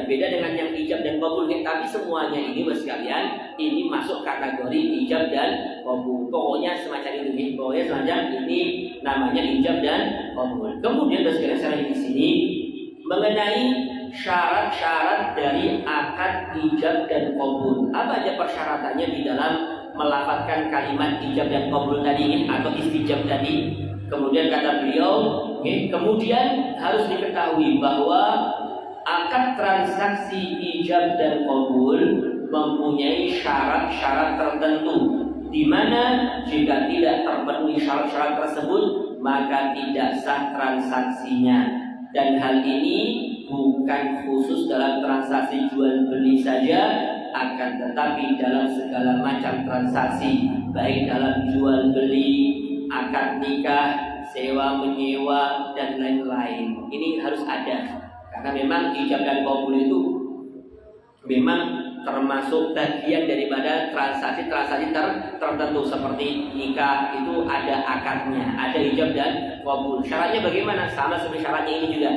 B: Beda dengan yang ijab dan qabul, tapi semuanya ini Bapak sekalian, ini masuk kategori ijab dan qabul. Pokoknya semacam ini, ini namanya ijab dan qabul. Kemudian Bapak sekalian saya di sini mengenai syarat-syarat dari akad ijab dan qabul. Apa aja persyaratannya di dalam melafadzkan kalimat ijab dan qabul tadi atau istijab tadi? Kemudian kata beliau, kemudian harus diketahui bahwa akad transaksi ijab dan qabul mempunyai syarat-syarat tertentu, di mana jika tidak terpenuhi syarat-syarat tersebut maka tidak sah transaksinya. Dan hal ini bukan khusus dalam transaksi jual beli saja, akan tetapi dalam segala macam transaksi, baik dalam jual beli, akad nikah, sewa menyewa dan lain-lain. Ini harus ada. Karena memang ijab dan qabul itu memang termasuk bagian daripada transaksi-transaksi tertentu. Seperti nikah itu ada akadnya, ada ijab dan qabul. Syaratnya bagaimana? Sama seperti syaratnya ini juga.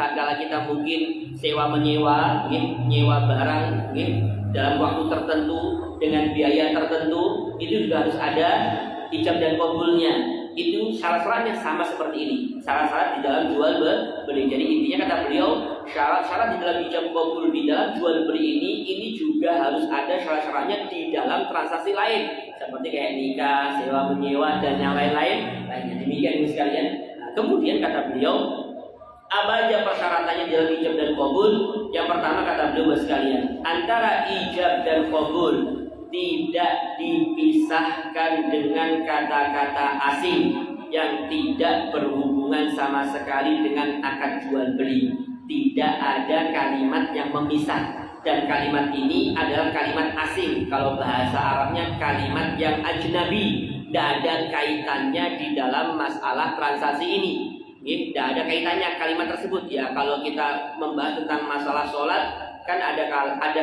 B: Tatkala kita mungkin sewa menyewa, nyewa barang dalam waktu tertentu dengan biaya tertentu, itu juga harus ada ijab dan qabulnya. Itu syarat-syaratnya sama seperti ini. Syarat-syarat di dalam jual beli. Jadi intinya kata beliau, syarat-syarat di dalam ijab qabul di dalam jual beli ini juga harus ada syarat-syaratnya di dalam transaksi lain, seperti kayak nikah, sewa menyewa dan yang lain-lain. Demikian ini sekalian. Nah, kemudian kata beliau, apa aja persyaratannya di dalam ijab dan qabul? Yang pertama kata beliau sekalian, antara ijab dan qabul tidak dipisahkan dengan kata-kata asing yang tidak berhubungan sama sekali dengan akad jual beli. Tidak ada kalimat yang memisah, dan kalimat ini adalah kalimat asing. Kalau bahasa Arabnya kalimat yang ajnabi, tidak ada kaitannya di dalam masalah transaksi ini. Tidak ada kaitannya kalimat tersebut. Ya, kalau kita membahas tentang masalah sholat, kan ada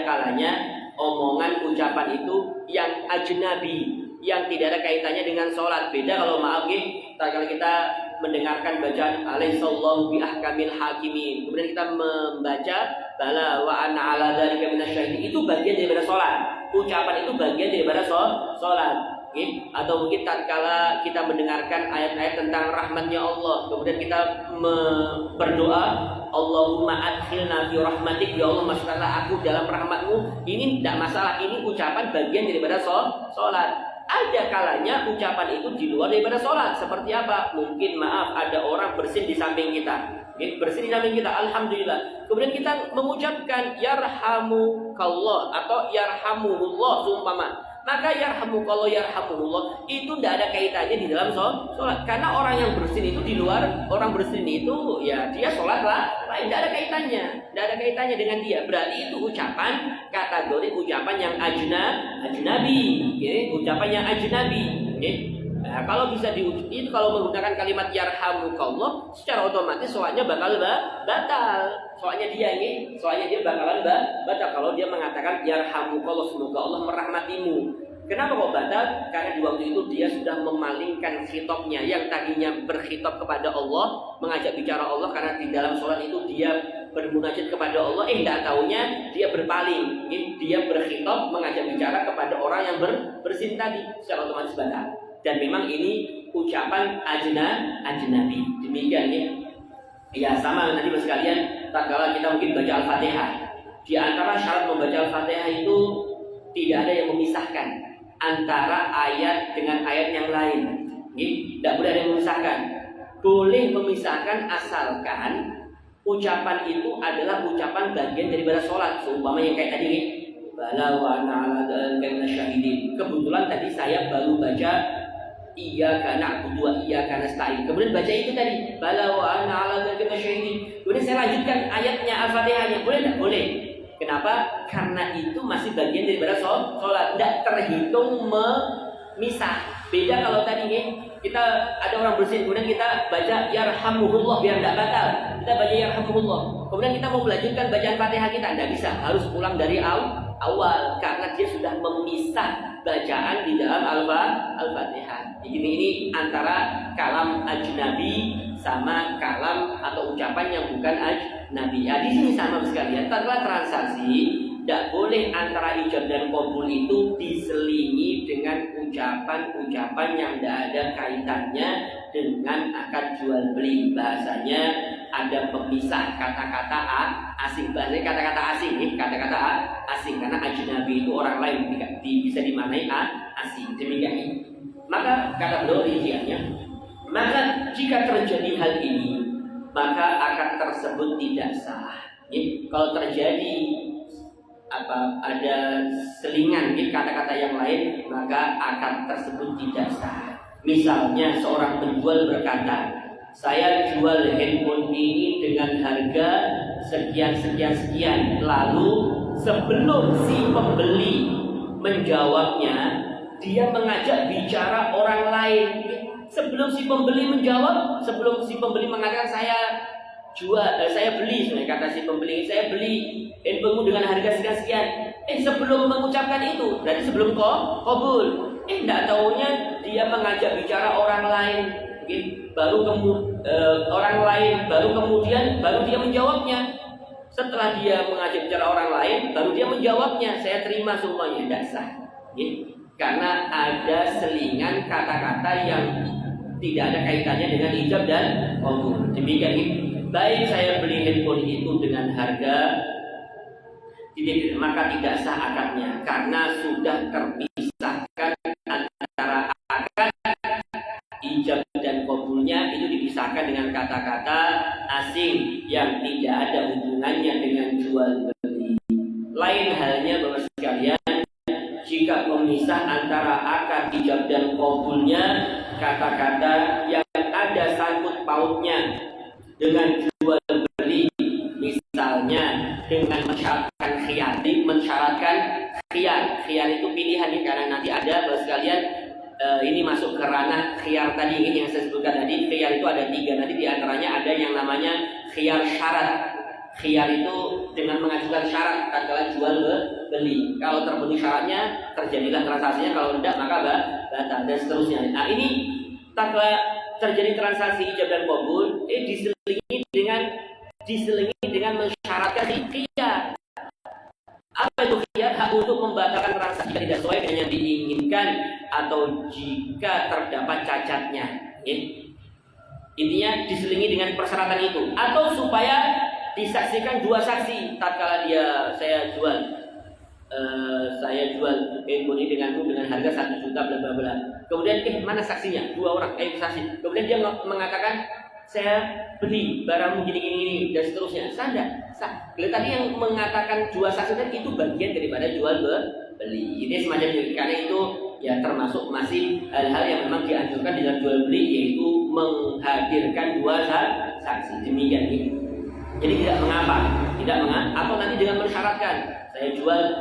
B: kalanya omongan ucapan itu yang ajnabi, yang tidak ada kaitannya dengan sholat. Beda kalau kalau kita mendengarkan bacaan alaihissallahu bi ahkamil hakimin, kemudian kita membaca bala wa ana ala dzalika minasyahidin, itu bagian daripada sholat. Ucapan itu bagian daripada sholat. Atau mungkin tatkala kita mendengarkan ayat-ayat tentang rahmatnya Allah, kemudian kita berdoa, Allahumma adkhilna fi rahmatik, ya Allah masukkanlah aku dalam rahmatmu. Ini tidak masalah, ini ucapan bagian daripada sholat. Ada kalanya ucapan itu di luar daripada sholat. Seperti apa? Mungkin ada orang bersin di samping kita, bersin di samping kita, alhamdulillah. Kemudian kita mengucapkan yarhamukallah atau yarhamullah seumpama. Maka yarhamukallah, yarhamullah itu tidak ada kaitannya di dalam sholat. Karena orang yang bersin itu di luar, orang bersin itu ya dia sholat lah, tidak ada kaitannya dengan dia. Berarti itu ucapan, kategori ucapan yang ajnabi, ucapan yang ajnabi. Nah, kalau bisa itu kalau menggunakan kalimat yarhamukallah, secara otomatis soalnya bakal batal. Soalnya dia bakalan batal kalau dia mengatakan yarhamukallah, semoga Allah merahmatimu. Kenapa kok batal? Karena di waktu itu dia sudah memalingkan khitabnya, yang tadinya berkhitab kepada Allah, mengajak bicara Allah, karena di dalam sholat itu dia bermunajat kepada Allah, tidak taunya dia berpaling, dia berkhitab mengajak bicara kepada orang yang berzin tadi, secara otomatis batal. Dan memang ini ucapan ajnabi. Demikian ya. Ya sama tadi sekalian, tak kala kita mungkin baca Al-Fatihah. Di antara syarat membaca Al-Fatihah itu tidak ada yang memisahkan antara ayat dengan ayat yang lain. Tidak boleh ada yang memisahkan. Boleh memisahkan asalkan ucapan itu adalah ucapan bagian daripada sholat. Seumpama yang kayak tadi nih, bala wa na'ala dan syahidin. Kebetulan tadi saya baru baca iyyaka na'budu wa iyyaka nasta'in. Kemudian baca itu tadi, bala wa na'ala dan syahidin. Kemudian saya lanjutkan ayatnya Al-Fatihahnya. Boleh tidak? Boleh. Kenapa? Karena itu masih bagian daripada sholat, tidak terhitung memisah. Beda kalau tadi nih, kita ada orang bersin, kemudian kita baca yarhamuhullah biar tidak batal. Kita baca yarhamuhullah, kemudian kita mau melanjutkan bacaan Fatihah kita, tidak bisa, harus ulang dari awal karena dia sudah memisah bacaan di dalam Al-Fatihah. Jadi ini antara kalam ajnabi sama kalam atau ucapan yang bukan ajnabi. Ya, di sini sama sekalian. Setelah transaksi, tidak boleh antara ijab dan qabul itu diselingi dengan ucapan-ucapan yang tidak ada kaitannya dengan akad jual beli. Bahasanya ada pemisah kata-kata asing. Bahasanya kata-kata asing, kata-kata asing karena ajnabi itu orang lain, bisa dimaknai asing. Demikian. Maka kata beliau rinciannya, maka jika terjadi hal ini, maka akad tersebut tidak sah. Kalau terjadi ada selingan kata-kata yang lain, maka akad tersebut tidak sah. Misalnya seorang penjual berkata, saya jual handphone ini dengan harga sekian, lalu sebelum si pembeli menjawabnya, dia mengajak bicara orang lain. Sebelum si pembeli menjawab, sebelum si pembeli mengatakan saya beli, kata si pembeli, saya beli handphonemu dengan harga sekian. Sebelum mengucapkan itu, berarti sebelum qabul. Tidak taunya dia mengajak bicara orang lain. Baru kemudian dia menjawabnya. Setelah dia mengajak bicara orang lain, baru dia menjawabnya, saya terima semuanya. Tidak sah. Karena ada selingan kata-kata yang tidak ada kaitannya dengan ijab dan qabul. Demikian. Baik saya beli handphone itu dengan harga maka tidak sah akadnya karena sudah terpisahkan antara akad ijab dan qabulnya, itu dipisahkan dengan kata-kata asing yang tidak ada hubungannya dengan jual beli. Lain halnya Bapak sekalian, jika pemisah antara akad ijab dan qabulnya kata-kata yang ada sangkut pautnya dengan jual beli, misalnya dengan mensyaratkan khiyar itu pilihan karena nanti ada Bapak sekalian, ini masuk ke ranah khiyar tadi yang saya sebutkan tadi. Khiyar itu ada 3, nanti diantaranya ada yang namanya khiyar syarat. Khiyar itu dengan mengajukan syarat tatkala jual beli. Kalau terpenuhi syaratnya terjadilah transaksinya, kalau tidak maka batal dan seterusnya. Nah ini tatkala terjadi transaksi ijab dan qabul, diselingi dengan mensyaratkan khiyar. Apa itu khiyar? Hak untuk membatalkan transaksi jika tidak sesuai dengan yang diinginkan atau jika terdapat cacatnya. Intinya diselingi dengan persyaratan itu, atau supaya disaksikan 2 saksi tatkala saya jual handphone ini denganmu dengan harga 1 juta bla bla bla. Kemudian mana saksinya? 2 orang saksi. Kemudian dia mengatakan saya beli barangmu gini dan seterusnya. Sah. Tadi yang mengatakan 2 saksi tadi itu bagian daripada jual beli. Ini semacam itu. Karena itu ya termasuk masih hal-hal yang memang dianjurkan di dalam jual beli, yaitu menghadirkan 2 saksi. Demikian ini. Jadi tidak mengapa, atau nanti dengan mensyaratkan saya jual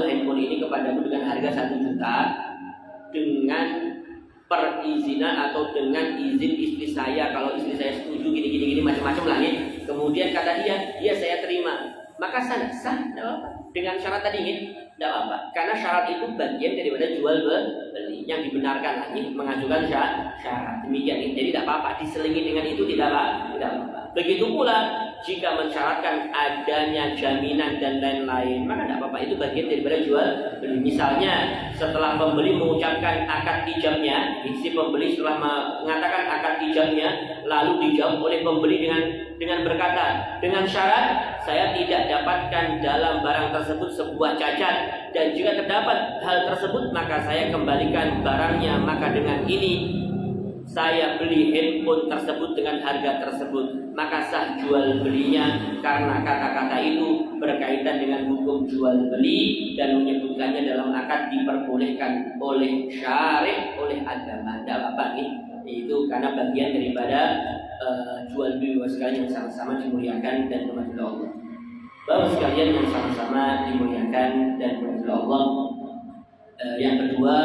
B: handphone ini kepadamu dengan harga 1 juta dengan perizinan atau dengan izin istri saya, kalau istri saya setuju gini macam-macam lah nih. Kemudian kata dia, iya saya terima, maka sah, tidak apa-apa. Dengan syarat tadi ini, tidak apa-apa. Karena syarat itu bagian daripada jual beli yang dibenarkan lagi mengajukan syarat. Demikian, jadi tidak apa-apa. Diselingi dengan itu tidak apa-apa. Begitu pula jika mensyaratkan adanya jaminan dan lain-lain, maka tidak apa-apa, itu bagian daripada jual beli. Misalnya setelah pembeli mengucapkan akad ijabnya, si pembeli setelah mengatakan akad ijabnya, lalu dijawab oleh pembeli dengan berkata, dengan syarat saya tidak dapatkan dalam barang tersebut sebuah cacat, dan jika terdapat hal tersebut maka saya kembalikan barangnya, maka dengan ini saya beli handphone tersebut dengan harga tersebut, maka sah jual belinya karena kata-kata itu berkaitan dengan hukum jual beli dan menyebutkannya dalam akad diperbolehkan oleh syariat, oleh agama. Tidak apa-apa nih, itu karena bagian daripada jual beli sekalian yang sama-sama dimuliakan dan dirahmati Allah. Bapak sekalian yang sama-sama dimuliakan dan dirahmati Allah. Yang kedua,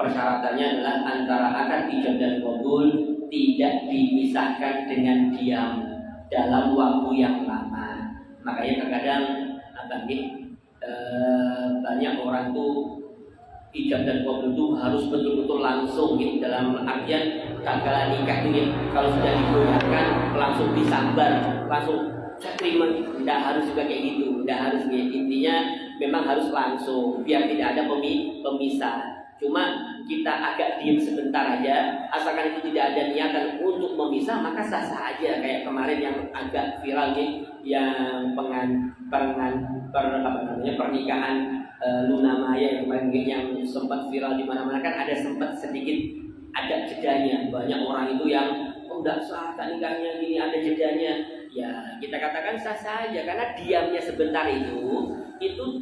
B: persyaratannya adalah antara akad ijab dan qabul tidak dipisahkan dengan diam dalam waktu yang lama. Makanya terkadang banyak orang tuh ijab dan qabul itu harus betul-betul langsung gitu, dalam artian tanggal nikah itu kalau sudah digoyahkan langsung disambar, langsung saya terima. Tidak harus juga kayak gitu, tidak harus gitu. Intinya memang harus langsung biar tidak ada pemisah. Cuma kita agak diam sebentar aja, asalkan itu tidak ada niatan untuk memisah, maka sah-sah aja. Kayak kemarin yang agak viral nih, yang pernikahan Luna Maya yang sempat viral di mana-mana, kan ada sempat sedikit ada jedanya. Banyak orang itu yang enggak sah nikahnya gini, ada jedanya. Ya kita katakan sah-sah aja, karena diamnya sebentar itu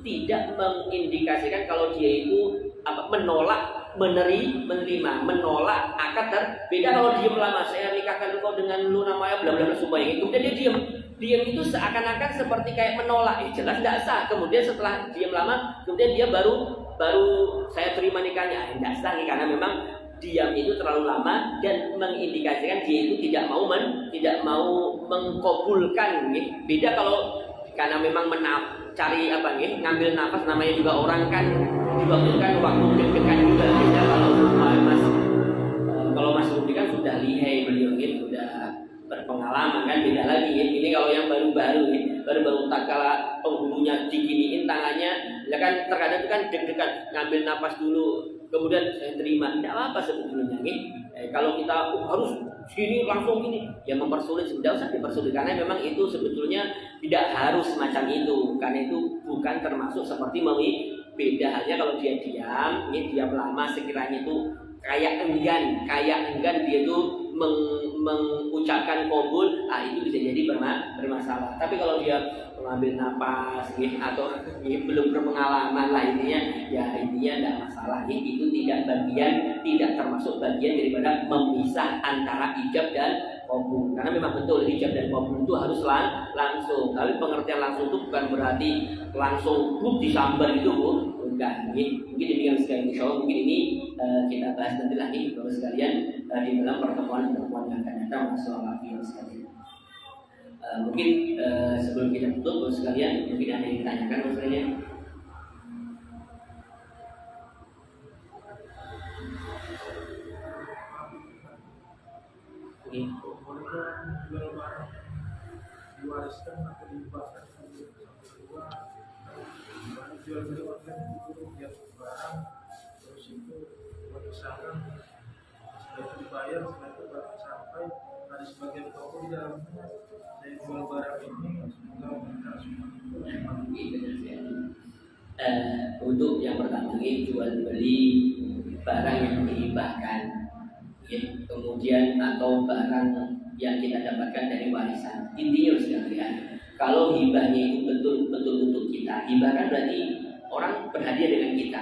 B: tidak mengindikasikan kalau dia itu menolak menerima menolak akad. Beda kalau diam lama, saya nikahkan engkau dengan Luna Maya bla bla bla supaya itu, kemudian dia diam itu seakan-akan seperti kayak menolak, jelas tidak sah. Kemudian setelah diam lama, kemudian dia baru saya terima nikahnya, tidak sah nih, karena memang diam itu terlalu lama dan mengindikasikan dia itu tidak mau mengkabulkan. Beda kalau karena memang cari ngambil nafas, namanya juga orang kan dibutuhkan waktu deg-degan juga. Beda kalau Mas Rudi kan sudah lihai, beliau sudah berpengalaman kan, beda lagi. Ini kalau yang baru-baru tak kala penghulunya diginiin tangannya, ya kan terkadang itu kan deg-degan, ngambil nafas dulu kemudian saya terima. Tidak apa sebetulnya kalau kita harus sini langsung ini, ya mempersulit. Tidak usah dipersulit, karena memang itu sebetulnya tidak harus macam itu, karena itu bukan termasuk seperti beda halnya kalau dia diam lama, sekiranya itu kayak enggan dia itu mengucapkan qabul, itu bisa jadi bermasalah. Tapi kalau dia mengambil napas atau belum berpengalaman lah, intinya tidak masalah. Itu tidak termasuk bagian daripada memisah antara ijab dan qabul, karena memang betul ijab dan qabul itu harus langsung. Tapi pengertian langsung itu bukan berarti langsung disambar itu, bukan. Mungkin demikian sekali, insyaallah mungkin ini kita bahas nanti lagi Bapak sekalian di dalam pertemuan yang akan datang. Wassalamualaikum sekalian. Mungkin sebelum kita tutup Bapak sekalian, mungkin ada yang ditanyakan maksudnya.
C: Diwariskan atau dihibahkan kedua, jual beli online itu dia barang, terus itu misalkan sudah dibayar, setelah itu barang sampai ada sebagian toko di dalamnya saya jual barang ini, semoga mereka semua
B: untuk yang pertama ini jual beli barang yang dihibahkan, kemudian atau barang yang kita dapatkan dari warisan. Intinya sekalian, kalau hibahnya itu betul-betul untuk kita, hibah kan berarti orang berhadiah dengan kita,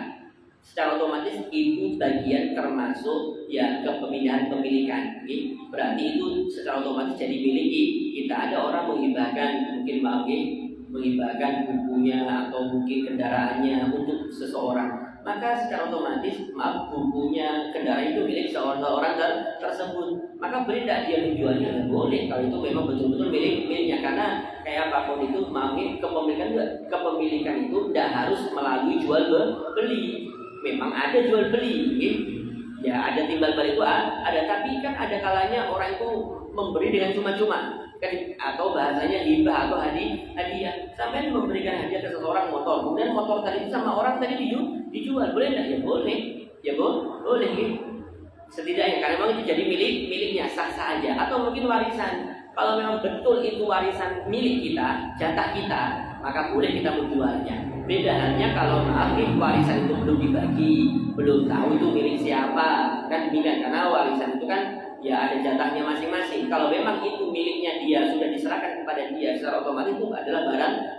B: secara otomatis itu bagian termasuk kepemilikan. Berarti itu secara otomatis jadi milik kita. Ada orang menghibahkan, mungkin menghibahkan bukunya atau mungkin kendaraannya untuk seseorang, maka secara otomatis bukunya kendaraan itu milik seorang tersebut. Maka boleh tidak dia menjualnya? Ya boleh, kalau itu memang betul-betul miliknya. Karena kayak apapun itu, kepemilikan itu tidak harus melalui jual beli. Memang ada jual beli, ya ada timbal balik itu ada, tapi kan ada kalanya orang itu memberi dengan cuma-cuma, atau bahasanya hibah atau hadiah. Sampai memberikan hadiah ke seseorang motor, kemudian motor tadi itu sama orang tadi dijual, boleh tidak? Ya boleh, boleh. Setidaknya karena memang itu jadi miliknya, sah-sah aja. Atau mungkin warisan. Kalau memang betul itu warisan milik kita, jatah kita, maka boleh kita menjualnya. Beda halnya kalau warisan itu belum dibagi, belum tahu itu milik siapa, kan demikian. Karena warisan itu kan ya ada jatahnya masing-masing. Kalau memang itu miliknya dia, sudah diserahkan kepada dia, secara otomatis itu adalah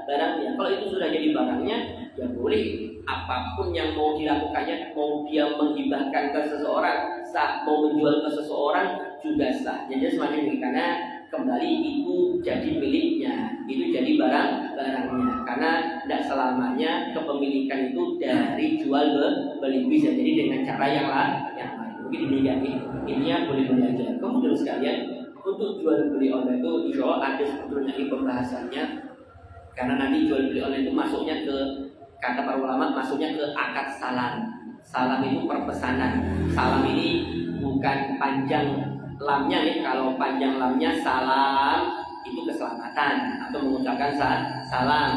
B: barangnya. Kalau itu sudah jadi barangnya, ya boleh apapun yang mau dilakukannya, mau dia menghibahkan ke seseorang sah, mau menjual ke seseorang juga sah. Jadi semacam ini, karena kembali itu jadi miliknya, itu jadi barangnya. Karena tidak selamanya kepemilikan itu dari jual beli, bisa jadi dengan cara yang lain. Mungkin demikian, ininya boleh-boleh aja. Kemudian sekalian, untuk jual beli online itu insya Allah ada sebetulnya pembahasannya. Karena nanti jual beli online itu masuknya ke, kata para ulama, masuknya ke akad salam. Salam itu perpesanan. Salam ini bukan panjang lamnya nih. Kalau panjang lamnya salam itu keselamatan atau mengucapkan salam,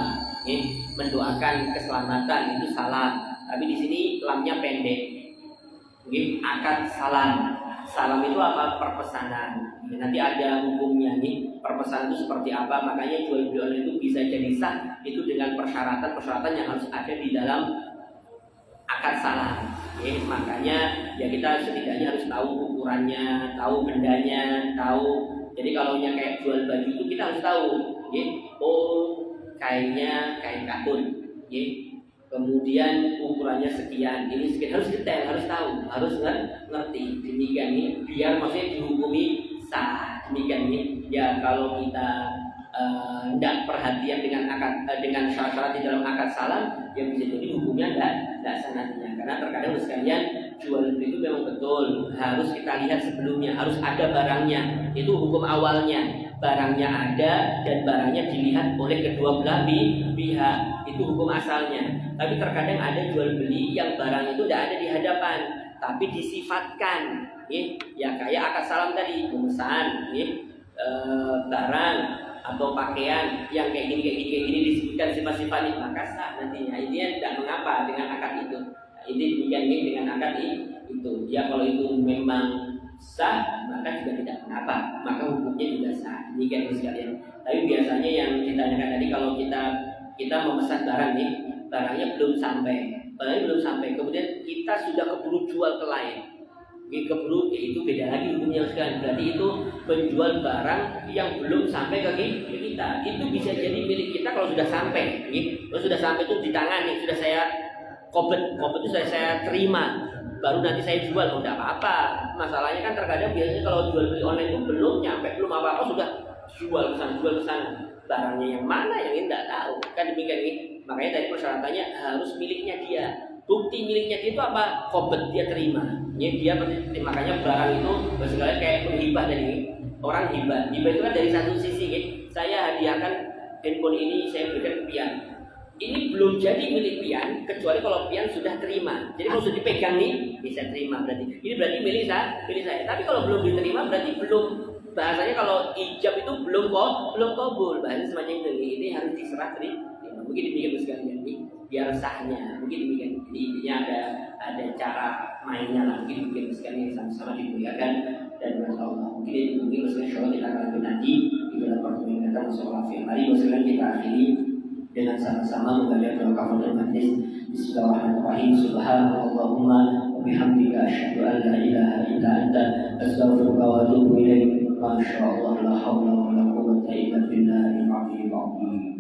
B: mendoakan keselamatan itu salam. Tapi di sini lamnya pendek. Akad salam. Salam itu apa? Perpesanan. Nanti ada hukumnya nih. Perpesanan itu seperti apa? Makanya jual beli online itu bisa jadi sah itu dengan persyaratan yang harus ada di dalam akad salam. Makanya ya kita setidaknya harus tahu ukurannya, tahu bendanya, tahu. Jadi kalau yang kayak jual baju itu kita harus tahu. Oh, kainnya kain katun. Kemudian ukurannya sekian, ini sekian, harus detail, harus tahu, harus ngerti. Demikian ini biar maksudnya dihukumi sah. Demikian ini ya kalau kita tidak perhatian dengan syarat-syarat di dalam akad salam, ya bisa jadi hukumnya tidak sah nantinya. Karena terkadang sekalian jual beli itu memang betul harus kita lihat sebelumnya, harus ada barangnya. Itu hukum awalnya, barangnya ada dan barangnya dilihat oleh kedua belah pihak. Itu hukum asalnya. Tapi terkadang ada jual beli yang barang itu tidak ada di hadapan, tapi disifatkan, ya kayak akad salam tadi, memesan, barang atau pakaian yang kayak gini disebutkan sifat-sifatnya, maka sah nantinya. Ini yang tidak mengapa dengan akad itu. Ini demikian dengan akad itu. Ya kalau itu memang sah, maka juga tidak mengapa, maka hukumnya juga sah. Demikian sekalian. Tapi biasanya yang ditanyakan tadi, kalau kita memesan barang nih, barangnya belum sampai, kemudian kita sudah keburu jual ke lain. Keburu, itu beda lagi hukumnya sekalian. Berarti itu menjual barang yang belum sampai ke kita. Itu bisa jadi milik kita kalau sudah sampai. Kalau sudah sampai itu di tangan nih, sudah saya kobet itu saya terima. Baru nanti saya jual, tidak apa-apa. Masalahnya kan terkadang biasanya kalau jual beli online itu belum nyampe, belum apa-apa sudah jual ke sana. Barangnya yang mana yang ini tidak tahu, kan demikian ini. Makanya tadi persyaratannya harus miliknya dia. Bukti miliknya dia itu apa? Kobet dia terima. Dia makanya barang itu sebenarnya kayak menghibah tadi. Orang hibah itu kan dari satu sisi, saya hadiahkan handphone ini, saya berikan ke Pian. Ini belum jadi milik Pian kecuali kalau Pian sudah terima. Jadi kalau sudah dipegang nih, bisa terima berarti. Ini berarti milik saya. Tapi kalau belum diterima berarti belum. Bahasanya kalau ijab itu belum kabul, bahasa semacam itu. Ini harus diserah mungkin demikian sekalian ini biar sahnya, mungkin demikian. Jadi intinya ada cara mainnya lah, mungkin sekalian sama-sama dimuliakan dan masya Allah. Mungkin insya Allah kita akan nanti di dalam pertemuan yang datang. Masalah hari masalah kita akhiri dengan sama-sama membaca doa kafaratul majlis. Bismillahirrahmanirrahim. Subhanallahumma wa bihamdika asyhadu an la ilaha illa anta astaghfiruka wa atubu ilaik. Masya Allah, la haula wa la quwwata illa billahil aliyyil azim.